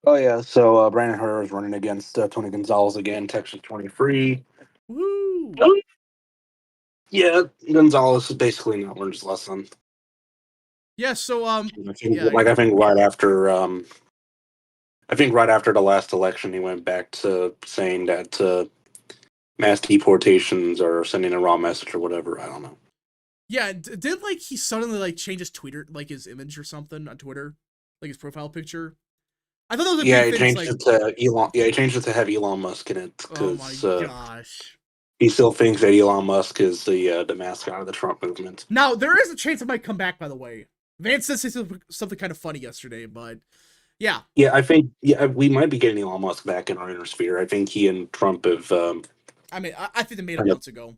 Oh yeah, so Brandon Herrera is running against Tony Gonzalez again, Texas 23. Woo! Yeah, Gonzalez has basically not learned his lesson. Yeah, so I think right after the last election, he went back to saying that mass deportations are sending a wrong message or whatever. I don't know. Yeah, did like he suddenly change his Twitter, like his image or something on Twitter, like his profile picture? I thought that was a big thing. He changed it to Elon. Yeah, he changed it to have Elon Musk in it. Oh my gosh! He still thinks that Elon Musk is the mascot of the Trump movement. Now, there is a chance it might come back, by the way. Vance did say something kind of funny yesterday, but yeah. Yeah, I think we might be getting Elon Musk back in our inner sphere. I think he and Trump have I mean, I think they made it kind of months ago.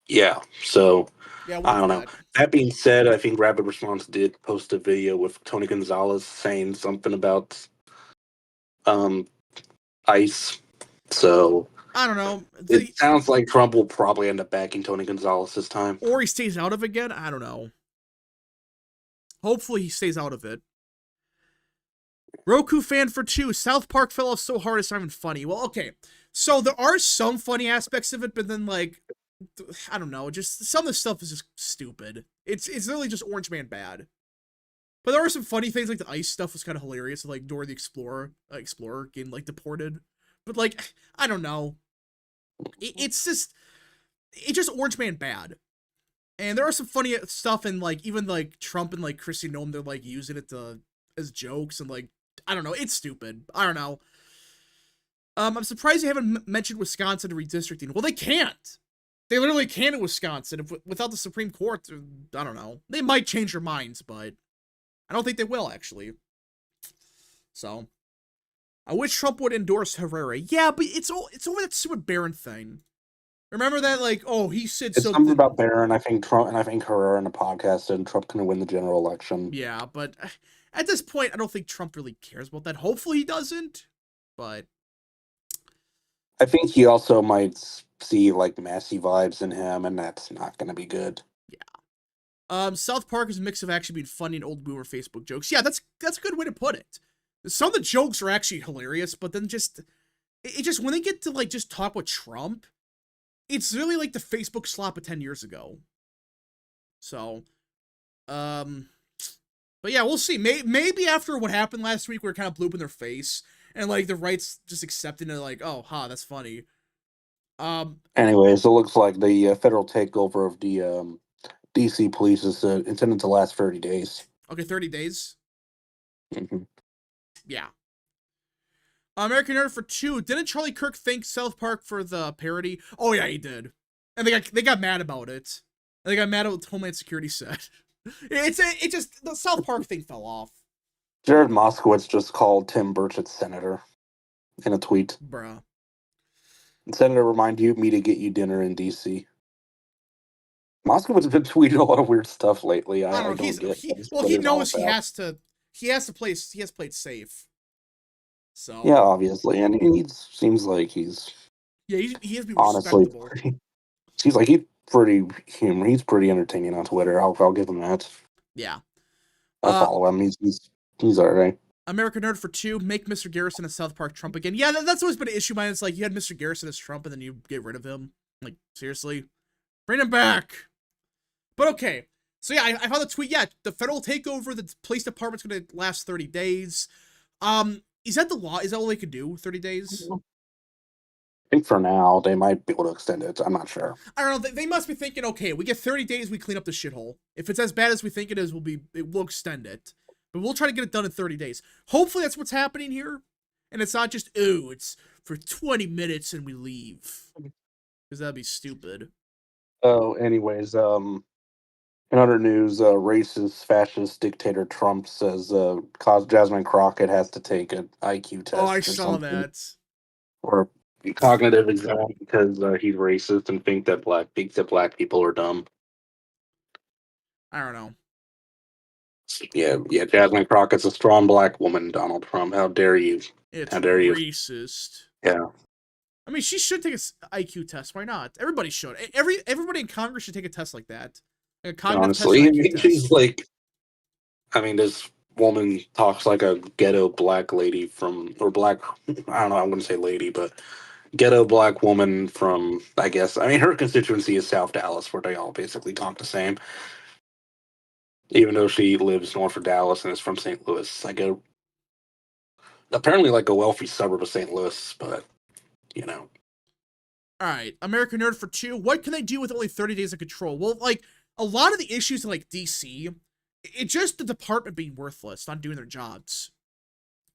yeah. So Yeah, I wait for don't know. that. That being said, I think Rapid Response did post a video with Tony Gonzalez saying something about um ICE. So I don't know. it sounds like Trump will probably end up backing Tony Gonzalez this time. Or he stays out of it again. I don't know. Hopefully he stays out of it. Roku fan for 2. South Park fell off so hard it's not even funny. Well, okay. So there are some funny aspects of it, but then like, I don't know. Just some of the stuff is just stupid. It's literally just Orange Man bad. But there are some funny things, like the ice stuff was kind of hilarious. Like Dora the Explorer getting like deported. But like, I don't know. It's just Orange Man bad. And there are some funny stuff, and like even like Trump and like Chrissy Noem, they're like using it as jokes, and like I don't know, it's stupid. I don't know. I'm surprised they haven't mentioned Wisconsin and redistricting. Well, they can't. They literally can in Wisconsin without the Supreme Court. I don't know. They might change their minds, but I don't think they will actually. So, I wish Trump would endorse Herrera. Yeah, but it's over that stupid Barron thing. Remember that? Like, oh, he said It's something something about Barron. I think Trump and I think Herrera in a podcast and Trump can win the general election. Yeah, but at this point, I don't think Trump really cares about that. Hopefully, he doesn't. But I think he also might see like Massey vibes in him, and that's not going to be good. yeah. South Park is a mix of actually being funny and old boomer Facebook jokes. Yeah, that's a good way to put it. Some of the jokes are actually hilarious, but then it just when they get to like just talk with Trump, it's really like the Facebook slap of 10 years ago. So, but yeah, we'll see. Maybe after what happened last week, we're kind of blew up in their face, and like the right's just accepting it, like, oh, that's funny. Anyways, it looks like the federal takeover of the DC police is intended to last 30 days. Okay, 30 days. Mm-hmm. Yeah. American Nerd for 2. Didn't Charlie Kirk thank South Park for the parody? Oh yeah, he did. And they got mad about it. And they got mad at what Homeland Security said. It just the South Park thing fell off. Jared Moskowitz just called Tim Burchett senator in a tweet. Bruh. Senator, remind me to get you dinner in DC. Moskowitz has been tweeting a lot of weird stuff lately. I don't get. He knows he has to play it safe. So yeah, obviously, and he seems like he's he has to be honestly respectable. He's like he's pretty humor. He's pretty entertaining on Twitter. I'll give him that. Yeah. I follow him. He's alright. American Nerd for 2. Make Mr. Garrison a South Park Trump again. Yeah, that's always been an issue, man. It's like you had Mr. Garrison as Trump, and then you get rid of him. Like seriously, bring him back. But okay. So yeah, I found the tweet. Yeah, the federal takeover, the police department's gonna last 30 days. Is that the law? Is that all they could do? 30 days? I think for now they might be able to extend it. I'm not sure. I don't know. They must be thinking, okay, we get 30 days, we clean up the shithole. If it's as bad as we think it is, we'll extend it. But we'll try to get it done in 30 days. Hopefully that's what's happening here. And it's not just, oh, it's for 20 minutes and we leave. Because that'd be stupid. Oh, anyways, in other news, racist, fascist dictator Trump says Jasmine Crockett has to take an IQ test. Oh, I saw that. Or cognitive exam because he's racist and thinks that black people are dumb. I don't know. Yeah. Jasmine Crockett's a strong black woman, Donald Trump. How dare you? It's How dare racist. You? Yeah. I mean, she should take an IQ test. Why not? Everybody should. Everybody in Congress should take a test like that. Like a cognitive Honestly, test. she's like, I mean, this woman talks like a ghetto black lady or black, I don't know, I wouldn't say lady, but ghetto black woman from, I guess, I mean, her constituency is South Dallas, where they all basically talk the same. Even though she lives north of Dallas and is from St. Louis. Apparently like a wealthy suburb of St. Louis, but, you know. Alright, American Nerd for 2. What can they do with only 30 days of control? Well, like, a lot of the issues in, like, DC, it's just the department being worthless, not doing their jobs.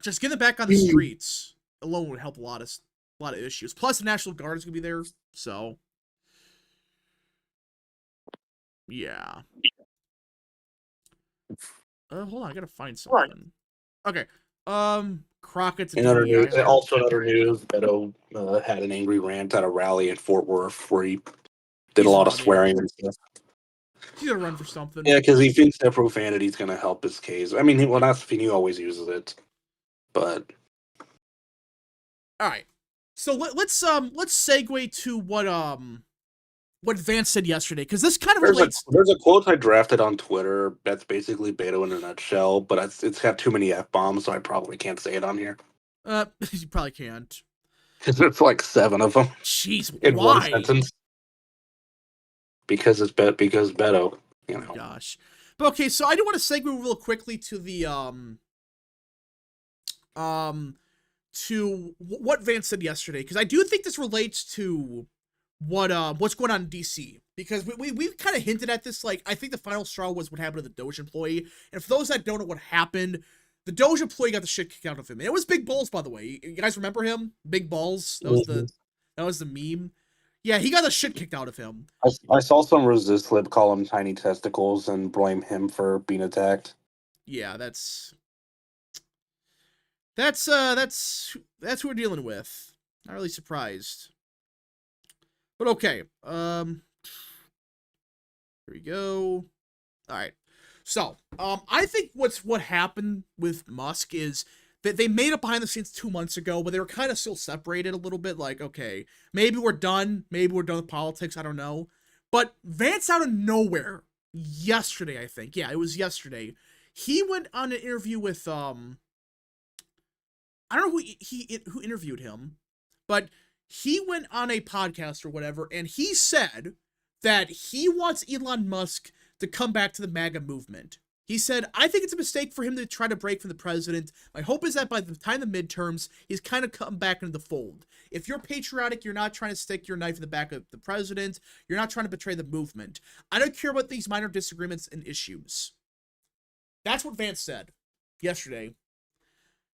Just get them back on the streets alone would help a lot of a lot of issues. Plus, the National Guard is gonna be there, so yeah. Hold on, I gotta find something. Okay. Crockett's a In other DEI news, hire. also in other news, Beto had an angry rant at a rally in Fort Worth where he did a He's lot of running. swearing and stuff. He's gonna run for something. Yeah, because he thinks that profanity is going to help his case. I mean, well, that's he always uses it, but All right. So let's segue to what Vance said yesterday, because this kind of relates. there's a quote I drafted on Twitter that's basically Beto in a nutshell, but it's got too many f bombs, so I probably can't say it on here You probably can't. because there's like 7 of them Jeez, in one why? sentence. Because Beto, you Oh know. my gosh. But okay, so I do want to segue real quickly to the to what Vance said yesterday, because I do think this relates to what's going on in DC, because we kind of hinted at this. Like, I think the final straw was what happened to the Doge employee, and for those that don't know what happened, the Doge employee got the shit kicked out of him, and it was Big Balls, by the way. You guys remember him? Big Balls. That was the meme. Yeah, he got the shit kicked out of him. I saw some resist lib call him tiny testicles and blame him for being attacked. Yeah, that's who we're dealing with. Not really surprised. But okay. Here we go. Alright. So, I think what happened with Musk is that they made it behind the scenes 2 months ago, but they were kind of still separated a little bit. Like, okay, maybe we're done. Maybe we're done with politics. I don't know. But Vance, out of nowhere, yesterday, I think. Yeah, it was yesterday. He went on an interview with, I don't know who interviewed him, but he went on a podcast or whatever, and he said that he wants Elon Musk to come back to the MAGA movement. He said, I think it's a mistake for him to try to break from the president. My hope is that by the time of the midterms, he's kind of come back into the fold. If you're patriotic, you're not trying to stick your knife in the back of the president. You're not trying to betray the movement. I don't care about these minor disagreements and issues. That's what Vance said yesterday.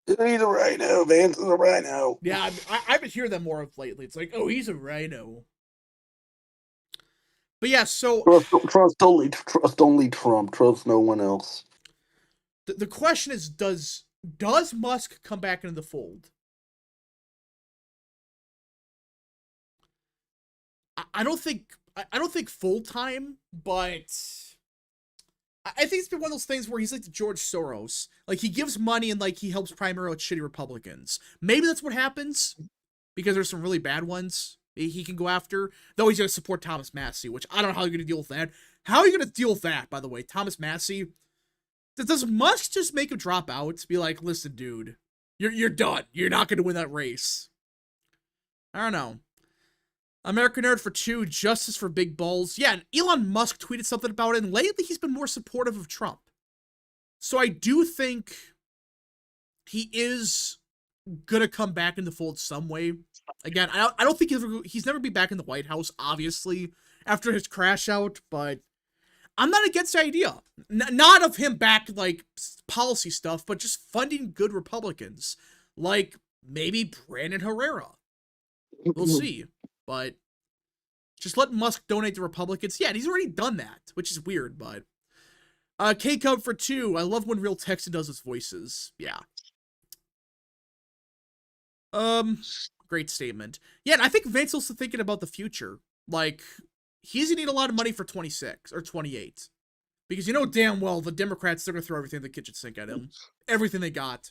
He's a rhino. Vance is a rhino. Yeah, I've been hearing that more of lately. It's like, oh, he's a rhino. But yeah, so trust only Trump. Trust no one else. The question is, does Musk come back into the fold? I don't think full time, but I think it's been one of those things where he's like the George Soros. Like, he gives money and like he helps primarily shitty Republicans. Maybe that's what happens, because there's some really bad ones he can go after. Though he's going to support Thomas Massey, which I don't know how you're going to deal with that. How are you going to deal with that, by the way? Thomas Massey? Does Musk just make him drop out? Be like, listen, dude, you're done. You're not going to win that race. I don't know. American Nerd for 2, justice for big balls. Yeah, and Elon Musk tweeted something about it, and lately he's been more supportive of Trump. So I do think he is gonna come back in the fold some way. Again, I don't think he's never be back in the White House, obviously, after his crash out, but I'm not against the idea. Not of him back, like, policy stuff, but just funding good Republicans. Like, maybe Brandon Herrera. We'll see. But just let Musk donate to Republicans. Yeah, and he's already done that, which is weird, but K-Cub for 2. I love when Real Texan does his voices. Yeah. Great statement. Yeah, and I think Vance also thinking about the future. Like, he's gonna need a lot of money for 26 or 28. Because you know damn well the Democrats, they're gonna throw everything in the kitchen sink at him. Everything they got.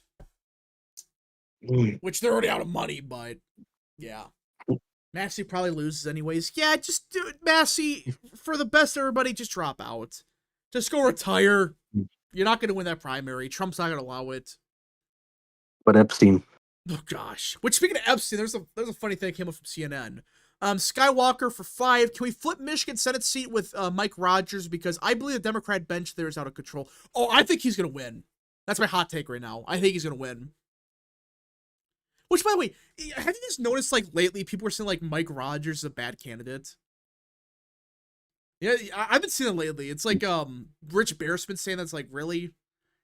Which they're already out of money, but yeah. Massey probably loses anyways. Yeah, just do it, Massey. For the best of everybody, just drop out. Just go retire. You're not going to win that primary. Trump's not going to allow it. But Epstein. Oh, gosh. Which, speaking of Epstein, there's a funny thing that came up from CNN. Skywalker for 5. Can we flip Michigan Senate seat with Mike Rogers? Because I believe the Democrat bench there is out of control. Oh, I think he's going to win. That's my hot take right now. I think he's going to win. Which, by the way, have you just noticed, like, lately, people were saying, like, Mike Rogers is a bad candidate? Yeah, I've been seeing it lately. It's like, Rich Bearsman saying that's, like, really?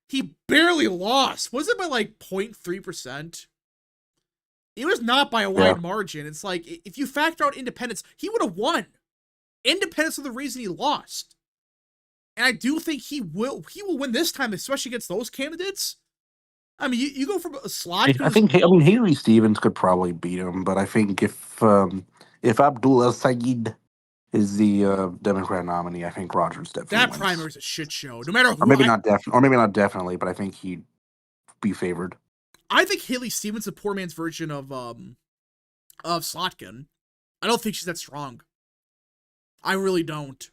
He barely lost. Was it by, like, 0.3%? It was not by a wide margin. It's like, if you factor out independents, he would have won. Independents are the reason he lost. And I do think he will win this time, especially against those candidates. I mean, you go from a slot. I think Haley Stevens could probably beat him, but I think if Abdullah Saeed is the Democrat nominee, I think Rogers definitely that wins. primary is a shit show. No matter who, or maybe not definitely, but I think he'd be favored. I think Haley Stevens is a poor man's version of Slotkin. I don't think she's that strong. I really don't.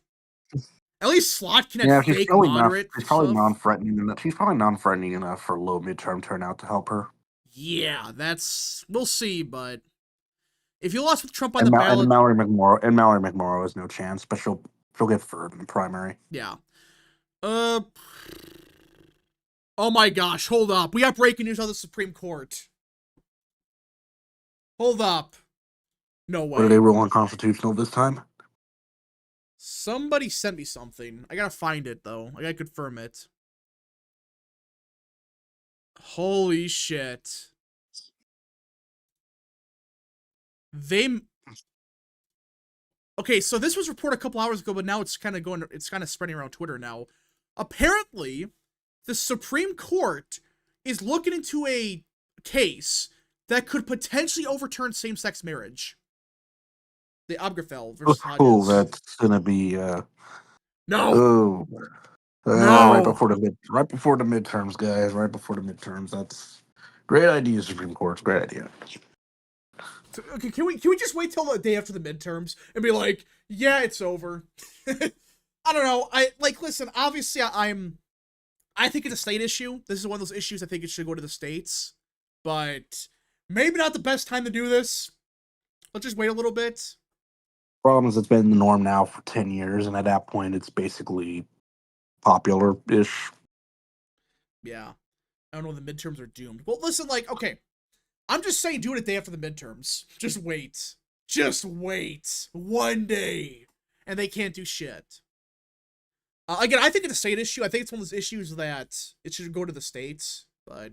At least Slotkin had fake moderate. She's probably non-threatening enough. She's probably non-threatening enough for low midterm turnout to help her. Yeah, we'll see. But if you lost with Trump on the ballot, and Mallory McMorrow has no chance, but she'll get third in the primary. Yeah. Oh my gosh! Hold up, we got breaking news on the Supreme Court. Hold up. No way. Are they rule unconstitutional this time? Somebody sent me something. I gotta find it, though. I gotta confirm it. Holy shit. Okay, so this was reported a couple hours ago, but now it's kind of spreading around Twitter now. Apparently, the Supreme Court is looking into a case that could potentially overturn same-sex marriage. The Obergefell versus Hodges. Oh, that's gonna be no. No. Right before the midterms, guys. Right before the midterms. That's great idea, Supreme Court. Great idea. Okay, can we just wait till the day after the midterms and be like, yeah, it's over? I don't know. Listen, obviously I think it's a state issue. This is one of those issues I think it should go to the states. But maybe not the best time to do this. Let's just wait a little bit. Problem is, it's been the norm now for 10 years, and at that point, it's basically popular-ish. Yeah. I don't know, the midterms are doomed. Well, listen, okay. I'm just saying do it a day after the midterms. Just wait. Just wait. One day. And they can't do shit. Again, I think it's a state issue. I think it's one of those issues that it should go to the states. But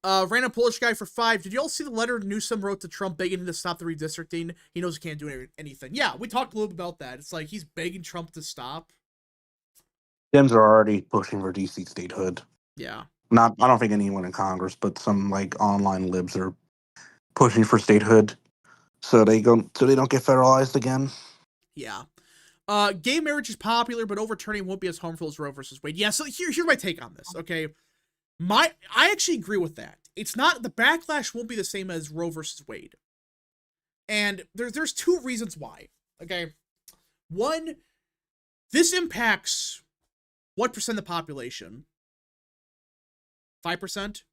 random Polish guy for 5. Did you all see the letter Newsom wrote to Trump begging him to stop the redistricting? He knows he can't do anything. Yeah, we talked a little bit about that. It's like he's begging Trump to stop. Dems are already pushing for DC statehood. Yeah. I don't think anyone in Congress, but some online libs are pushing for statehood, so they don't get federalized again. Yeah. Gay marriage is popular, but overturning won't be as harmful as Roe versus Wade. Yeah, so here's my take on this, okay? I actually agree with that. It's not, the backlash won't be the same as Roe versus Wade. And there's 2 reasons why, okay? One, this impacts what percent of the population? 5%?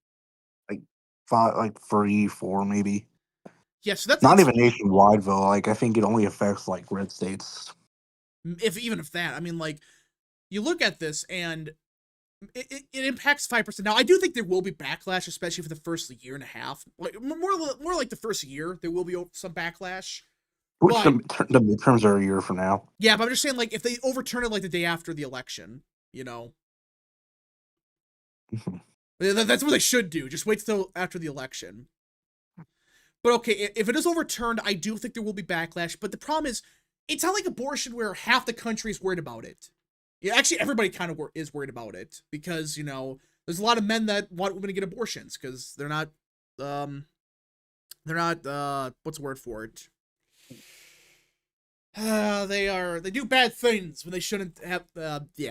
Like 3, 4 maybe. Yeah, so that's not even nationwide though. I think it only affects red states. Even if that, I mean, you look at this and it impacts 5%. Now, I do think there will be backlash, especially for the first year and a half. More like the first year, there will be some backlash. The midterms are a year from now. Yeah, but I'm just saying, if they overturn it the day after the election, that's what they should do. Just wait till after the election. But okay, if it is overturned, I do think there will be backlash. But the problem is, it's not like abortion where half the country is worried about it. Yeah, actually, everybody kind of is worried about it because, there's a lot of men that want women to get abortions because they're not, what's the word for it? They do bad things when they shouldn't have,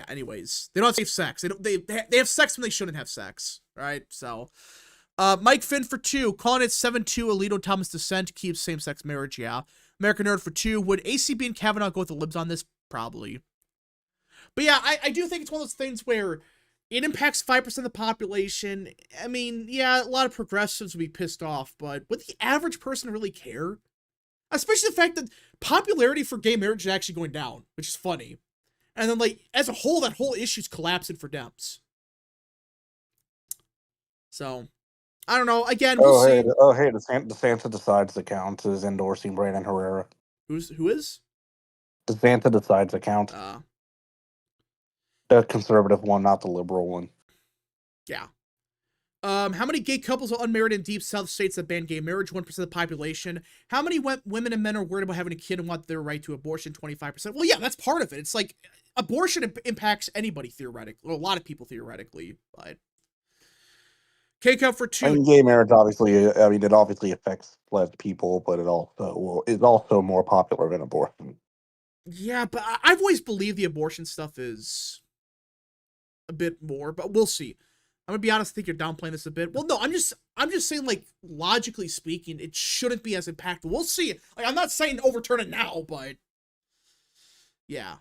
anyways. They don't have safe sex. They have sex when they shouldn't have sex, right? So, Mike Finn for 2, calling it 7-2, Alito Thomas dissent, keeps same-sex marriage, yeah. American Nerd for 2, would ACB and Kavanaugh go with the libs on this? Probably. But yeah, I do think it's one of those things where it impacts 5% of the population. I mean, yeah, a lot of progressives would be pissed off, but would the average person really care? Especially the fact that popularity for gay marriage is actually going down, which is funny. And then, as a whole, that whole issue's collapsing for Dems. So, I don't know. Again, we'll see. DeSantis decides account is endorsing Brandon Herrera. Who is? DeSantis decides account. The conservative one, not the liberal one. Yeah. How many gay couples are unmarried in deep South states that ban gay marriage? 1% of the population. How many women and men are worried about having a kid and want their right to abortion? 25%. Well, yeah, that's part of it. It's like abortion impacts anybody theoretically, or a lot of people theoretically. But K-Cup for 2. I mean, gay marriage obviously. I mean, it obviously affects less people, but it also is also more popular than abortion. Yeah, but I've always believed the abortion stuff is a bit more, but we'll see. I'm gonna be honest. I think you're downplaying this a bit. Well, no, I'm just saying, like, logically speaking, it shouldn't be as impactful. We'll see. Like, I'm not saying overturn it now, but yeah,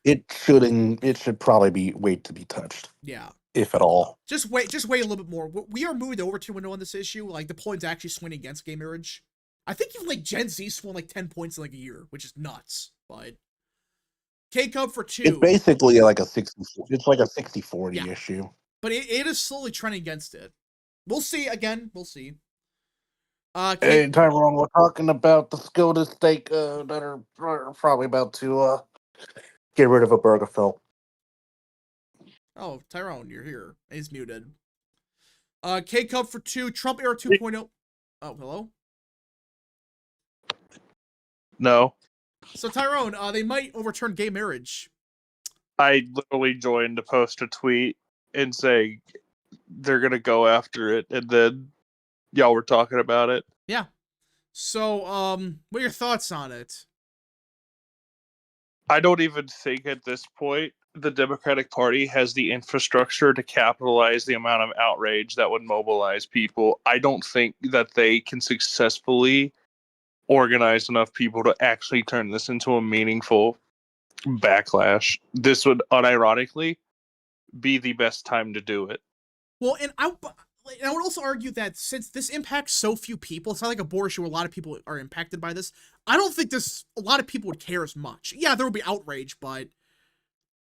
It shouldn't. It should probably be wait to be touched, yeah. if at all. Just wait a little bit more. We are moving the overturn window on this issue. Like, the polling's actually swinging against gay marriage. I think even like Gen Z swung like 10 points in like a year, which is nuts. But K-Cup for 2. It's basically like a 60. It's like a 60-40 Yeah. issue. But it is slowly trending against it. We'll see. Again, we'll see. Hey, Tyrone, we're talking about the SCOTUS stake that are probably about to get rid of a Burgerfell. Oh, Tyrone, you're here. He's muted. K-Cup for 2. Trump era 2.0. Oh, hello? No. So, Tyrone, they might overturn gay marriage. I literally joined to post a tweet and say they're going to go after it, and then y'all were talking about it. Yeah. So, what are your thoughts on it? I don't even think at this point the Democratic Party has the infrastructure to capitalize the amount of outrage that would mobilize people. I don't think that they can successfully organize enough people to actually turn this into a meaningful backlash. This would unironically be the best time to do it. Well, and I would also argue that since this impacts so few people, it's not like abortion where a lot of people are impacted by this. I don't think a lot of people would care as much. Yeah, there will be outrage, but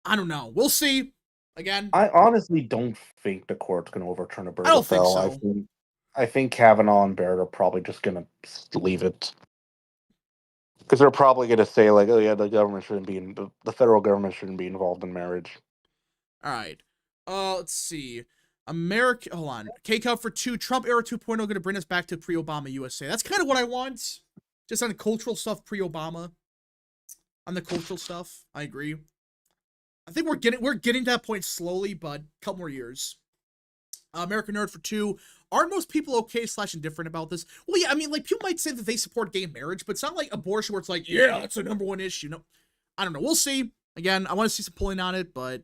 I don't know. We'll see. Again, I honestly don't think the court's going to overturn a Burgerfell. I don't think so. I think Kavanaugh and Barrett are probably just going to leave it. Because they're probably going to say, like, oh, yeah, the government shouldn't be the federal government shouldn't be involved in marriage. All right. Let's see. Hold on. K-Cup for 2. Trump era 2.0 going to bring us back to pre-Obama USA. That's kind of what I want. Just on the cultural stuff pre-Obama. On the cultural stuff, I agree. I think we're getting to that point slowly, but a couple more years. American Nerd for 2. Aren't most people okay / indifferent about this? Well, yeah, I mean, like, people might say that they support gay marriage, but it's not like abortion where it's like, yeah, that's the #1 issue. No, I don't know. We'll see. Again, I want to see some polling on it, but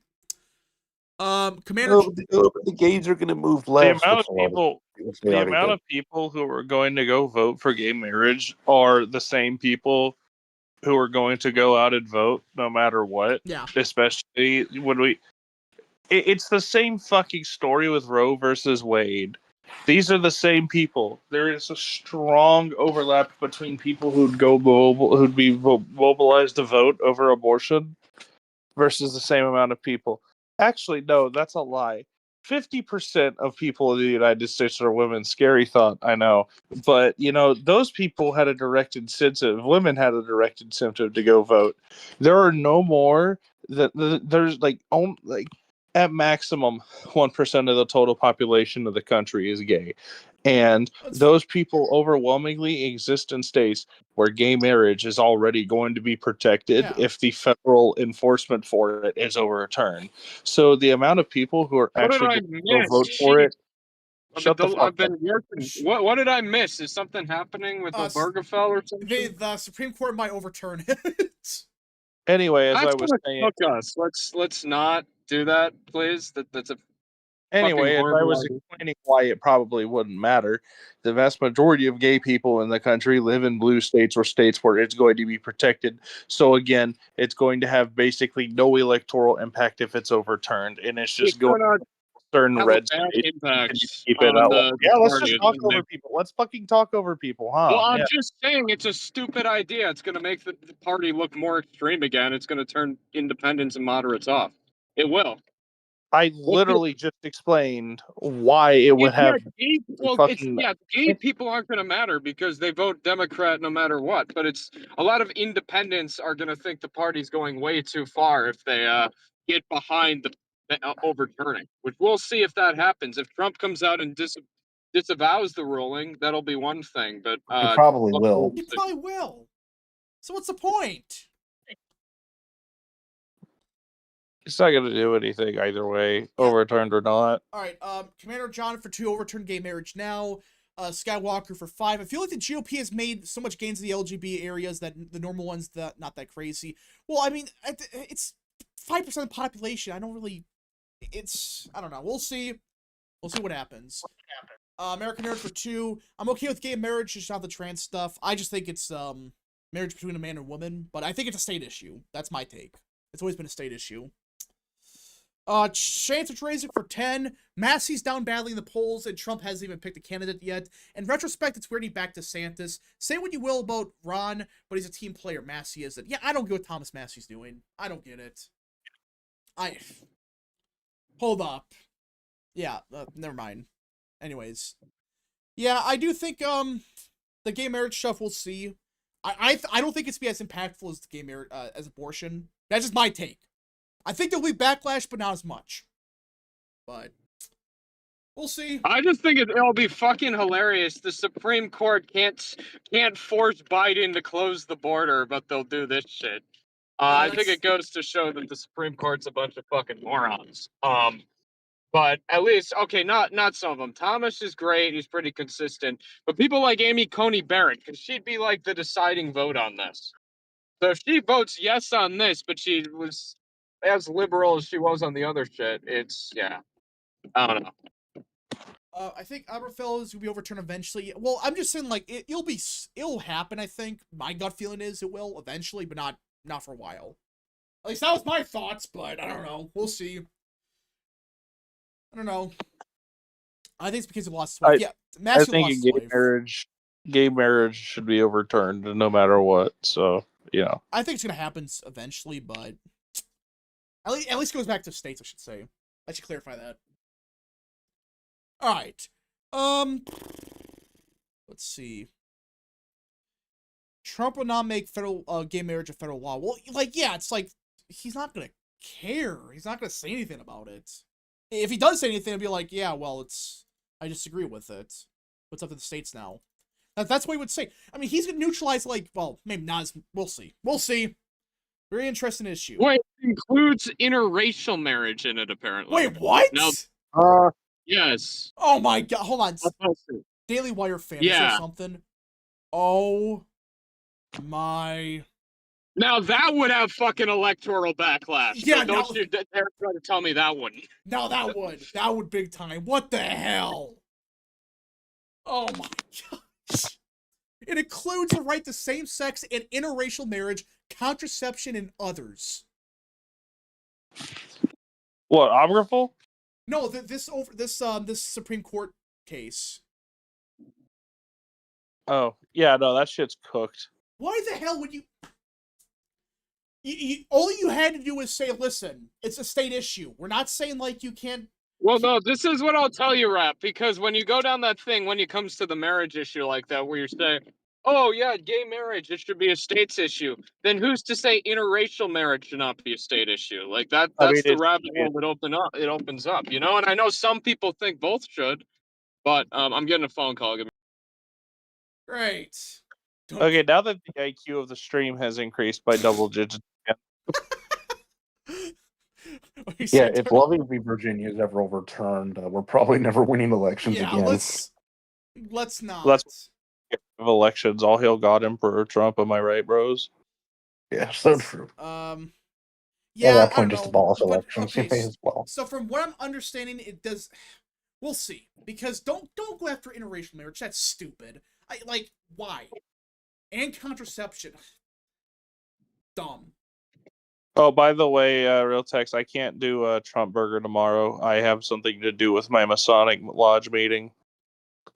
Commander. The gays are going to move left. The amount of people who are going to go vote for gay marriage are the same people who are going to go out and vote no matter what. Yeah. Especially when it's the same fucking story with Roe versus Wade. These are the same people. There is a strong overlap between people who'd be mobilized to vote over abortion versus the same amount of people. Actually, no, that's a lie. 50% of people in the United States are women. Scary thought, I know. But, those people had a direct incentive. Women had a direct incentive to go vote. There are no more. There's at maximum 1% of the total population of the country is gay. And those people overwhelmingly exist in states where gay marriage is already going to be protected if the federal enforcement for it is overturned. So the amount of people who are actually going to vote for it. I've been working. What did I miss? Is something happening with Obergefell or something? The Supreme Court might overturn it. Anyway, as I was saying, let's not do that, please. That's a Anyway, as I was explaining why it probably wouldn't matter, the vast majority of gay people in the country live in blue states or states where it's going to be protected. So again, it's going to have basically no electoral impact if it's overturned, and it's just going to certain red states. Keep it up. Yeah, let's just talk over people. Let's fucking talk over people, huh? Well, I'm just saying it's a stupid idea. It's going to make the party look more extreme again. It's going to turn independents and moderates off. It will. I literally just explained why it would have. Gay people aren't going to matter because they vote Democrat no matter what. But it's a lot of independents are going to think the party's going way too far if they get behind overturning, which we'll see if that happens. If Trump comes out and disavows the ruling, that'll be one thing. But He probably will. He probably will. So what's the point? It's not going to do anything either way, overturned or not. All right, Commander John for 2, overturn gay marriage now. Skywalker for 5. I feel like the GOP has made so much gains in the LGBT areas that the normal ones not that crazy. Well, I mean, it's 5% of the population. I don't really. I don't know. We'll see. We'll see what happens. American Nerd for 2. I'm okay with gay marriage, just not the trans stuff. I just think it's marriage between a man and woman, but I think it's a state issue. That's my take. It's always been a state issue. Chance of raising for 10. Massey's down badly in the polls, and Trump hasn't even picked a candidate yet. In retrospect, it's weird he backed DeSantis. Say what you will about Ron, but he's a team player. Massey isn't. Yeah, I don't get what Thomas Massey's doing. I don't get it. Hold up. Yeah, never mind. Anyways. Yeah, I do think, the gay marriage stuff we'll see. I don't think it's be as impactful as the gay marriage, as abortion. That's just my take. I think there'll be backlash, but not as much. But we'll see. I just think it'll be fucking hilarious. The Supreme Court can't force Biden to close the border, but they'll do this shit. I think it goes to show that the Supreme Court's a bunch of fucking morons. But at least, okay, not some of them. Thomas is great; he's pretty consistent. But people like Amy Coney Barrett, because she'd be like the deciding vote on this. So if she votes yes on this, but she was as liberal as she was on the other shit, I don't know. I think Aberfellows will be overturned eventually. Well, I'm just saying, like, it'll happen, I think. My gut feeling is it will eventually, but not for a while. At least that was my thoughts, but I don't know. We'll see. I don't know. I think it's because he lost his wife. Yeah, I think gay marriage should be overturned no matter what, so, yeah. I think it's going to happen eventually, but at least it goes back to states, I should say. I should clarify that. All right. Let's see. Trump will not make federal gay marriage a federal law. Well, like, yeah, it's like he's not gonna care. He's not gonna say anything about it. If he does say anything, it'll be like, yeah, well, I disagree with it. What's up to the states now? That's what he would say. I mean, he's gonna neutralize, like, well, maybe not as. We'll see. We'll see. Very interesting issue. Wait, it includes interracial marriage in it, apparently. Wait, what? No. Yes. Oh my god, hold on. Daily Wire fan, is there something? Oh my. Now that would have fucking electoral backlash. Yeah, so don't you dare try to tell me that wouldn't. No, that would. That would big time. What the hell? Oh my gosh. It includes the right to same-sex and interracial marriage, contraception, and others. What, Obergefell? No, this Supreme Court case. Oh, yeah, no, that shit's cooked. Why the hell would you all you had to do was say, listen, it's a state issue. We're not saying, like, you can't. Well, no, this is what I'll tell you, Rap, because when you go down that thing, when it comes to the marriage issue like that, where you're saying, oh, yeah, gay marriage, it should be a state's issue, then who's to say interracial marriage should not be a state issue? Like, that's the rabbit hole it opens up, you know? And I know some people think both should, but I'm getting a phone call. Great. Okay, now that the IQ of the stream has increased by double digits. Yeah, if Loving v. Virginia is ever overturned, we're probably never winning elections again. Let's not. Let's of elections. All hail God Emperor Trump. Am I right, bros? Yeah, so true. Yeah, at that point, just abolish elections. Okay, as well. So from what I'm understanding, it does. We'll see, because don't go after interracial marriage. That's stupid. Why? And contraception. Dumb. Oh, by the way, Real Text, I can't do a Trump burger tomorrow. I have something to do with my Masonic Lodge meeting.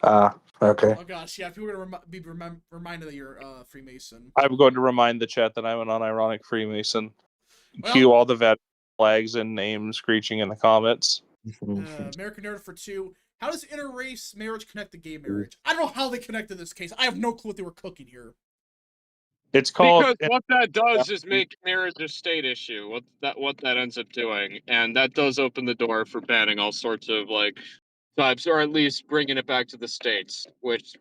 Okay. Oh gosh, yeah. If you were gonna be reminded that you're Freemason. I'm going to remind the chat that I'm an unironic Freemason. Well, Cue all the vet flags and names screeching in the comments. American Nerd for 2. How does interrace marriage connect to gay marriage? I don't know how they connected this case. I have no clue what they were cooking here. It's called. Because what that does is make marriage a state issue. What that ends up doing, and that does open the door for banning all sorts of like types, or at least bringing it back to the states. Which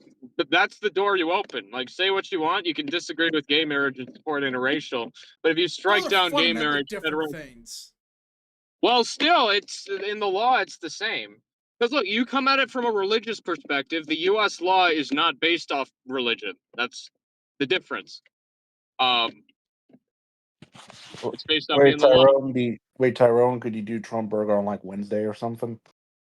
that's the door you open. Like, say what you want. You can disagree with gay marriage and support interracial, but if you strike Those are down gay fundamentally marriage, different things. well, still, it's in the law. It's the same. Because look, you come at it from a religious perspective. The U.S. law is not based off religion. That's the difference. It's based on being the law. Wait, Tyrone, could you do Trump Burger on like Wednesday or something?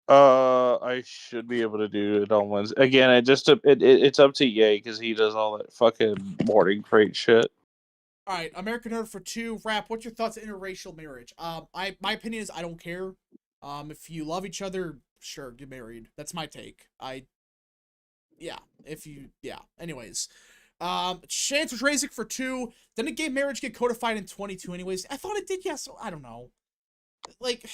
I should be able to do it on Wednesday. Again, it's up to Ye because he does all that fucking morning freight shit. All right, American Nerd for 2. Rap, what's your thoughts on interracial marriage? My opinion is I don't care. If you love each other, sure, get married. That's my take. Anyways. Chance was raising for 2. Didn't gay marriage get codified in 22 anyways? I thought it did, yes. So I don't know. Like,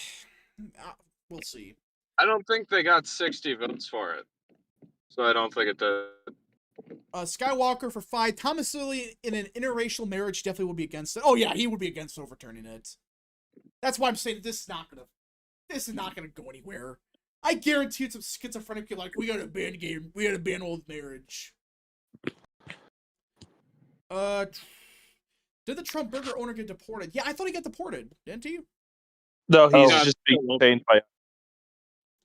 we'll see. I don't think they got 60 votes for it, so I don't think it did. Skywalker for 5. Thomas Lilly in an interracial marriage definitely would be against it. Oh yeah, he would be against overturning it. That's why I'm saying this is not gonna go anywhere. I guarantee it's some schizophrenic kid like we gotta ban old marriage. Did the Trump burger owner get deported? Yeah, I thought he got deported, didn't he? No, he's Oh. just being detained by.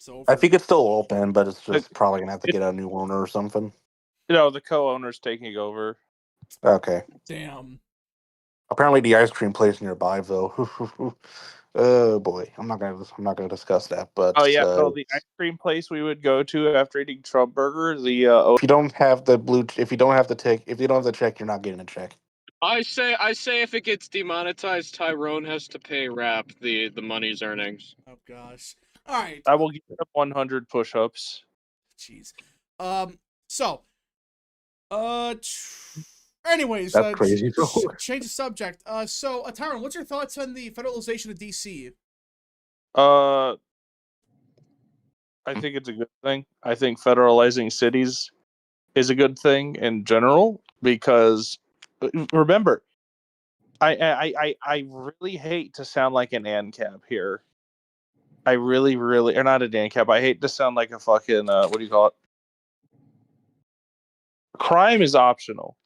So I think it's still open, but it's just probably gonna have to get a new owner or something. The co-owner's taking over. Okay. damn. Apparently, the ice cream place nearby, though. Oh boy, I'm not gonna discuss that. But Oh yeah, so the ice cream place we would go to after eating Trump burger, if you don't have the check, you're not getting a check. I say if it gets demonetized, Tyrone has to pay Rap the money's earnings. Oh gosh. All right. I will give him 100 push-ups. Jeez. So. Anyways, That's crazy. Change the subject. So, Tyron, what's your thoughts on the federalization of DC? I think it's a good thing. I think federalizing cities is a good thing in general because remember, I really hate to sound like an ANCAP here. I really, or not an ANCAP. I hate to sound like a fucking what do you call it? Crime is optional.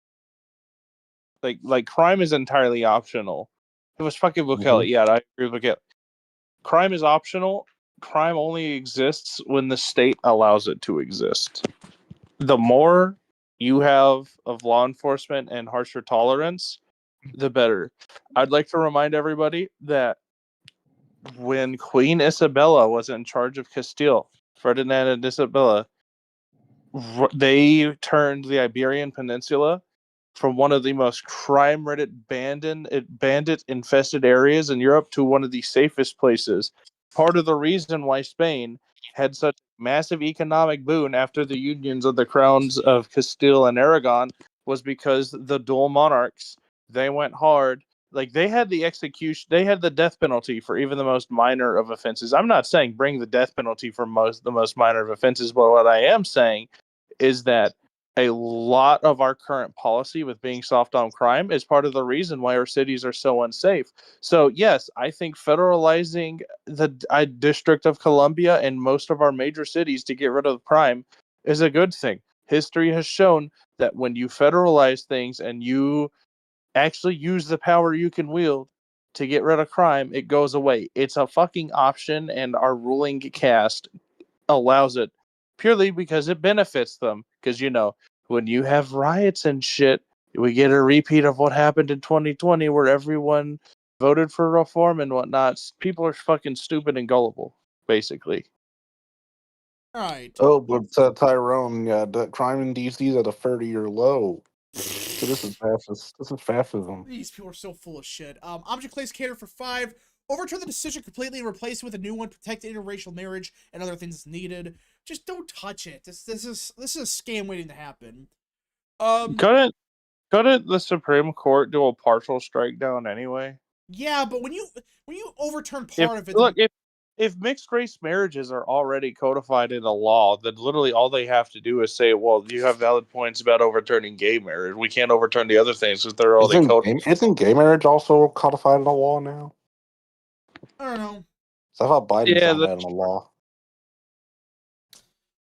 Like crime is entirely optional. It was fucking Bukele. Yeah, I agree with Bukele. Crime is optional. Crime only exists when the state allows it to exist. The more you have of law enforcement and harsher tolerance, the better. I'd like to remind everybody that when Queen Isabella was in charge of Castile, Ferdinand and Isabella, they turned the Iberian Peninsula from one of the most crime-ridden, bandit-infested areas in Europe to one of the safest places. Part of the reason why Spain had such massive economic boon after the unions of the crowns of Castile and Aragon was because the dual monarchs, they went hard. Like, they had the death penalty for even the most minor of offenses. I'm not saying bring the death penalty for the most minor of offenses, but what I am saying is that a lot of our current policy with being soft on crime is part of the reason why our cities are so unsafe. So yes, I think federalizing the District of Columbia and most of our major cities to get rid of crime is a good thing. History has shown that when you federalize things and you actually use the power you can wield to get rid of crime, it goes away. It's a fucking option, and our ruling caste allows it purely because it benefits them. Because, when you have riots and shit, we get a repeat of what happened in 2020 where everyone voted for reform and whatnot. People are fucking stupid and gullible, basically. All right. Oh, but Tyrone, the crime in DC is at a 30-year low. So this is fascism. These people are so full of shit. Object Place Cater for 5. Overturn the decision completely and replace it with a new one. Protect interracial marriage and other things needed. Just don't touch it. This is a scam waiting to happen. Couldn't the Supreme Court do a partial strike down anyway? Yeah, but when you overturn part of it, if mixed race marriages are already codified in a law, then literally all they have to do is say, "Well, you have valid points about overturning gay marriage. We can't overturn the other things because they're already codified." Isn't gay marriage also codified in a law now? I don't know. So I thought Biden Yeah, signed that in a law.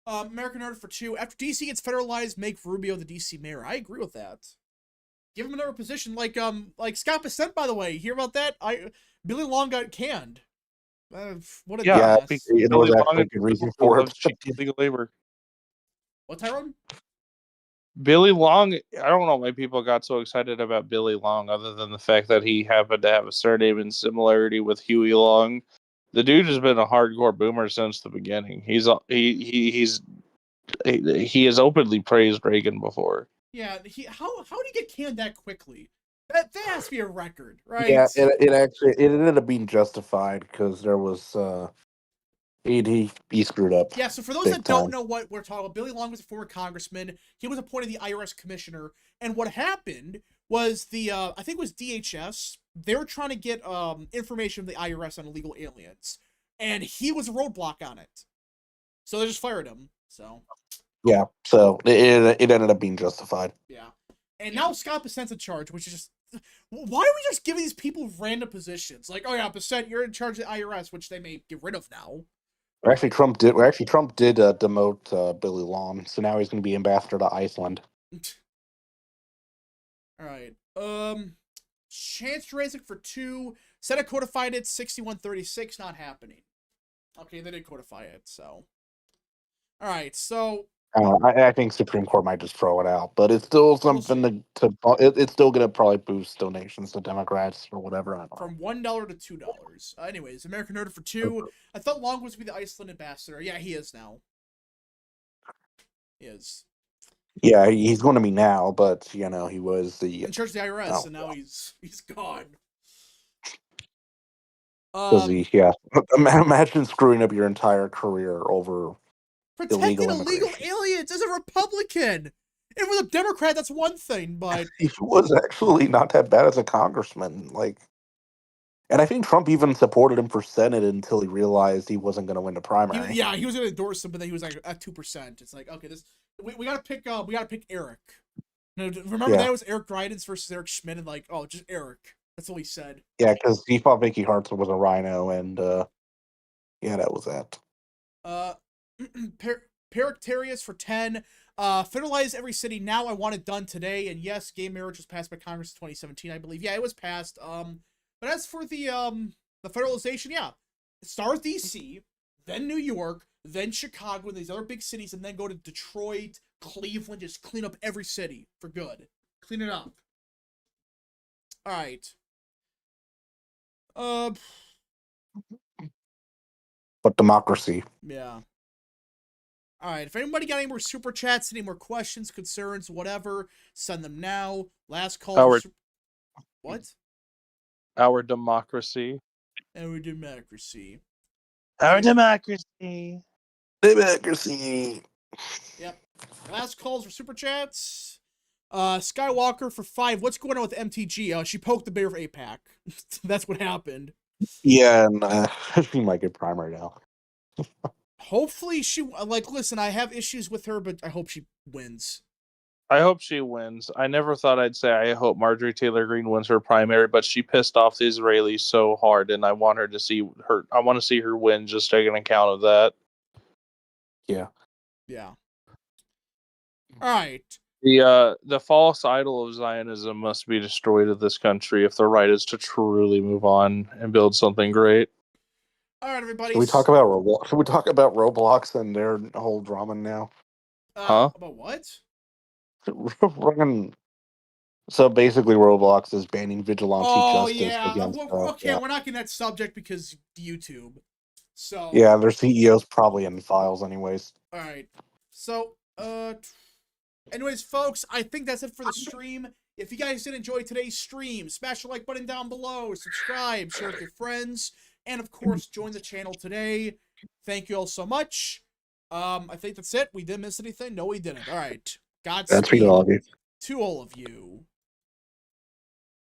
American Order for 2. After DC gets federalized, make Rubio the DC mayor. I agree with that. Give him another position, like Scott Bessent, by the way. You hear about that? Billy Long got canned. What a Yeah, dumbass. there was Billy Long actually and good reason who for loves it. cheap illegal labor. What, Tyrone? Billy Long, I don't know why people got so excited about Billy Long, other than the fact that he happened to have a surname in similarity with Huey Long. The dude has been a hardcore boomer since the beginning. He has openly praised Reagan before. Yeah, how did he get canned that quickly? That has to be a record, right? Yeah, it actually ended up being justified because there was he screwed up. Yeah, so for those big that don't time. know what we're talking about, Billy Long was a former congressman. He was appointed the IRS commissioner, and what happened was the I think it was DHS. They were trying to get information from the IRS on illegal aliens, and he was a roadblock on it. So they just fired him. So Yeah, so it ended up being justified. yeah, and now Scott Bessent's in charge, which is just why are we just giving these people random positions? Like, oh yeah, Bessent, you're in charge of the IRS, which they may get rid of now. Actually, Trump did demote Billy Long, so now he's going to be ambassador to Iceland. All right. Chance Raising for 2. Senate codified it 6136. Not happening. Okay, they did codify it. So. All right. So. I think Supreme Court might just throw it out, but it's still something it's still going to probably boost donations to Democrats or whatever. I don't know. From $1 to $2. Anyways, American Order for 2. I thought Long was to be the Iceland ambassador. Yeah, he is now. He is. Yeah, he's going to be now, but he was In charge of the IRS, and now he's gone. Imagine screwing up your entire career over protecting illegal aliens as a Republican. And with a Democrat, that's one thing, but he was actually not that bad as a congressman. And I think Trump even supported him for Senate until he realized he wasn't going to win the primary. He was going to endorse him, but then he was like at 2%. It's like, okay, we got to pick Eric. No, remember that was Eric Greitens versus Eric Schmidt, and just Eric. That's all he said. Yeah, because he thought Vicky Hartzell was a rhino, and that was that. Perictarius for 10. Federalize every city now. I want it done today. And yes, gay marriage was passed by Congress in 2017, I believe. Yeah, it was passed. But as for the federalization, yeah, start with DC, then New York, then Chicago, and these other big cities, and then go to Detroit, Cleveland. Just clean up every city for good. Clean it up. All right. But democracy. Yeah. All right. If anybody got any more super chats, any more questions, concerns, whatever, send them now. Last call. What? Our democracy. Our democracy. Our democracy. Democracy. Yep. Last calls for super chats. Skywalker for 5. What's going on with MTG? She poked the bear for APAC. That's what happened. Yeah, and she might get primary now. Hopefully she listen, I have issues with her, but I hope she wins. I hope she wins. I never thought I'd say I hope Marjorie Taylor Greene wins her primary, but she pissed off the Israelis so hard, and I want her to see her. I want to see her win, just taking account of that. Yeah. Yeah. All right. The false idol of Zionism must be destroyed in this country if the right is to truly move on and build something great. All right, everybody. Should we talk about Roblox? Should we talk about Roblox and their whole drama now? About what? So basically, Roblox is banning vigilante justice. Yeah. Against, we're not getting that subject because YouTube. So yeah, their CEO's probably in files anyways. All right. So anyways, folks, I think that's it for the stream. If you guys did enjoy today's stream, smash the like button down below, subscribe, share with your friends, and of course, join the channel today. Thank you all so much. I think that's it. We didn't miss anything. No, we didn't. All right. Godspeed to all of you. to all of you.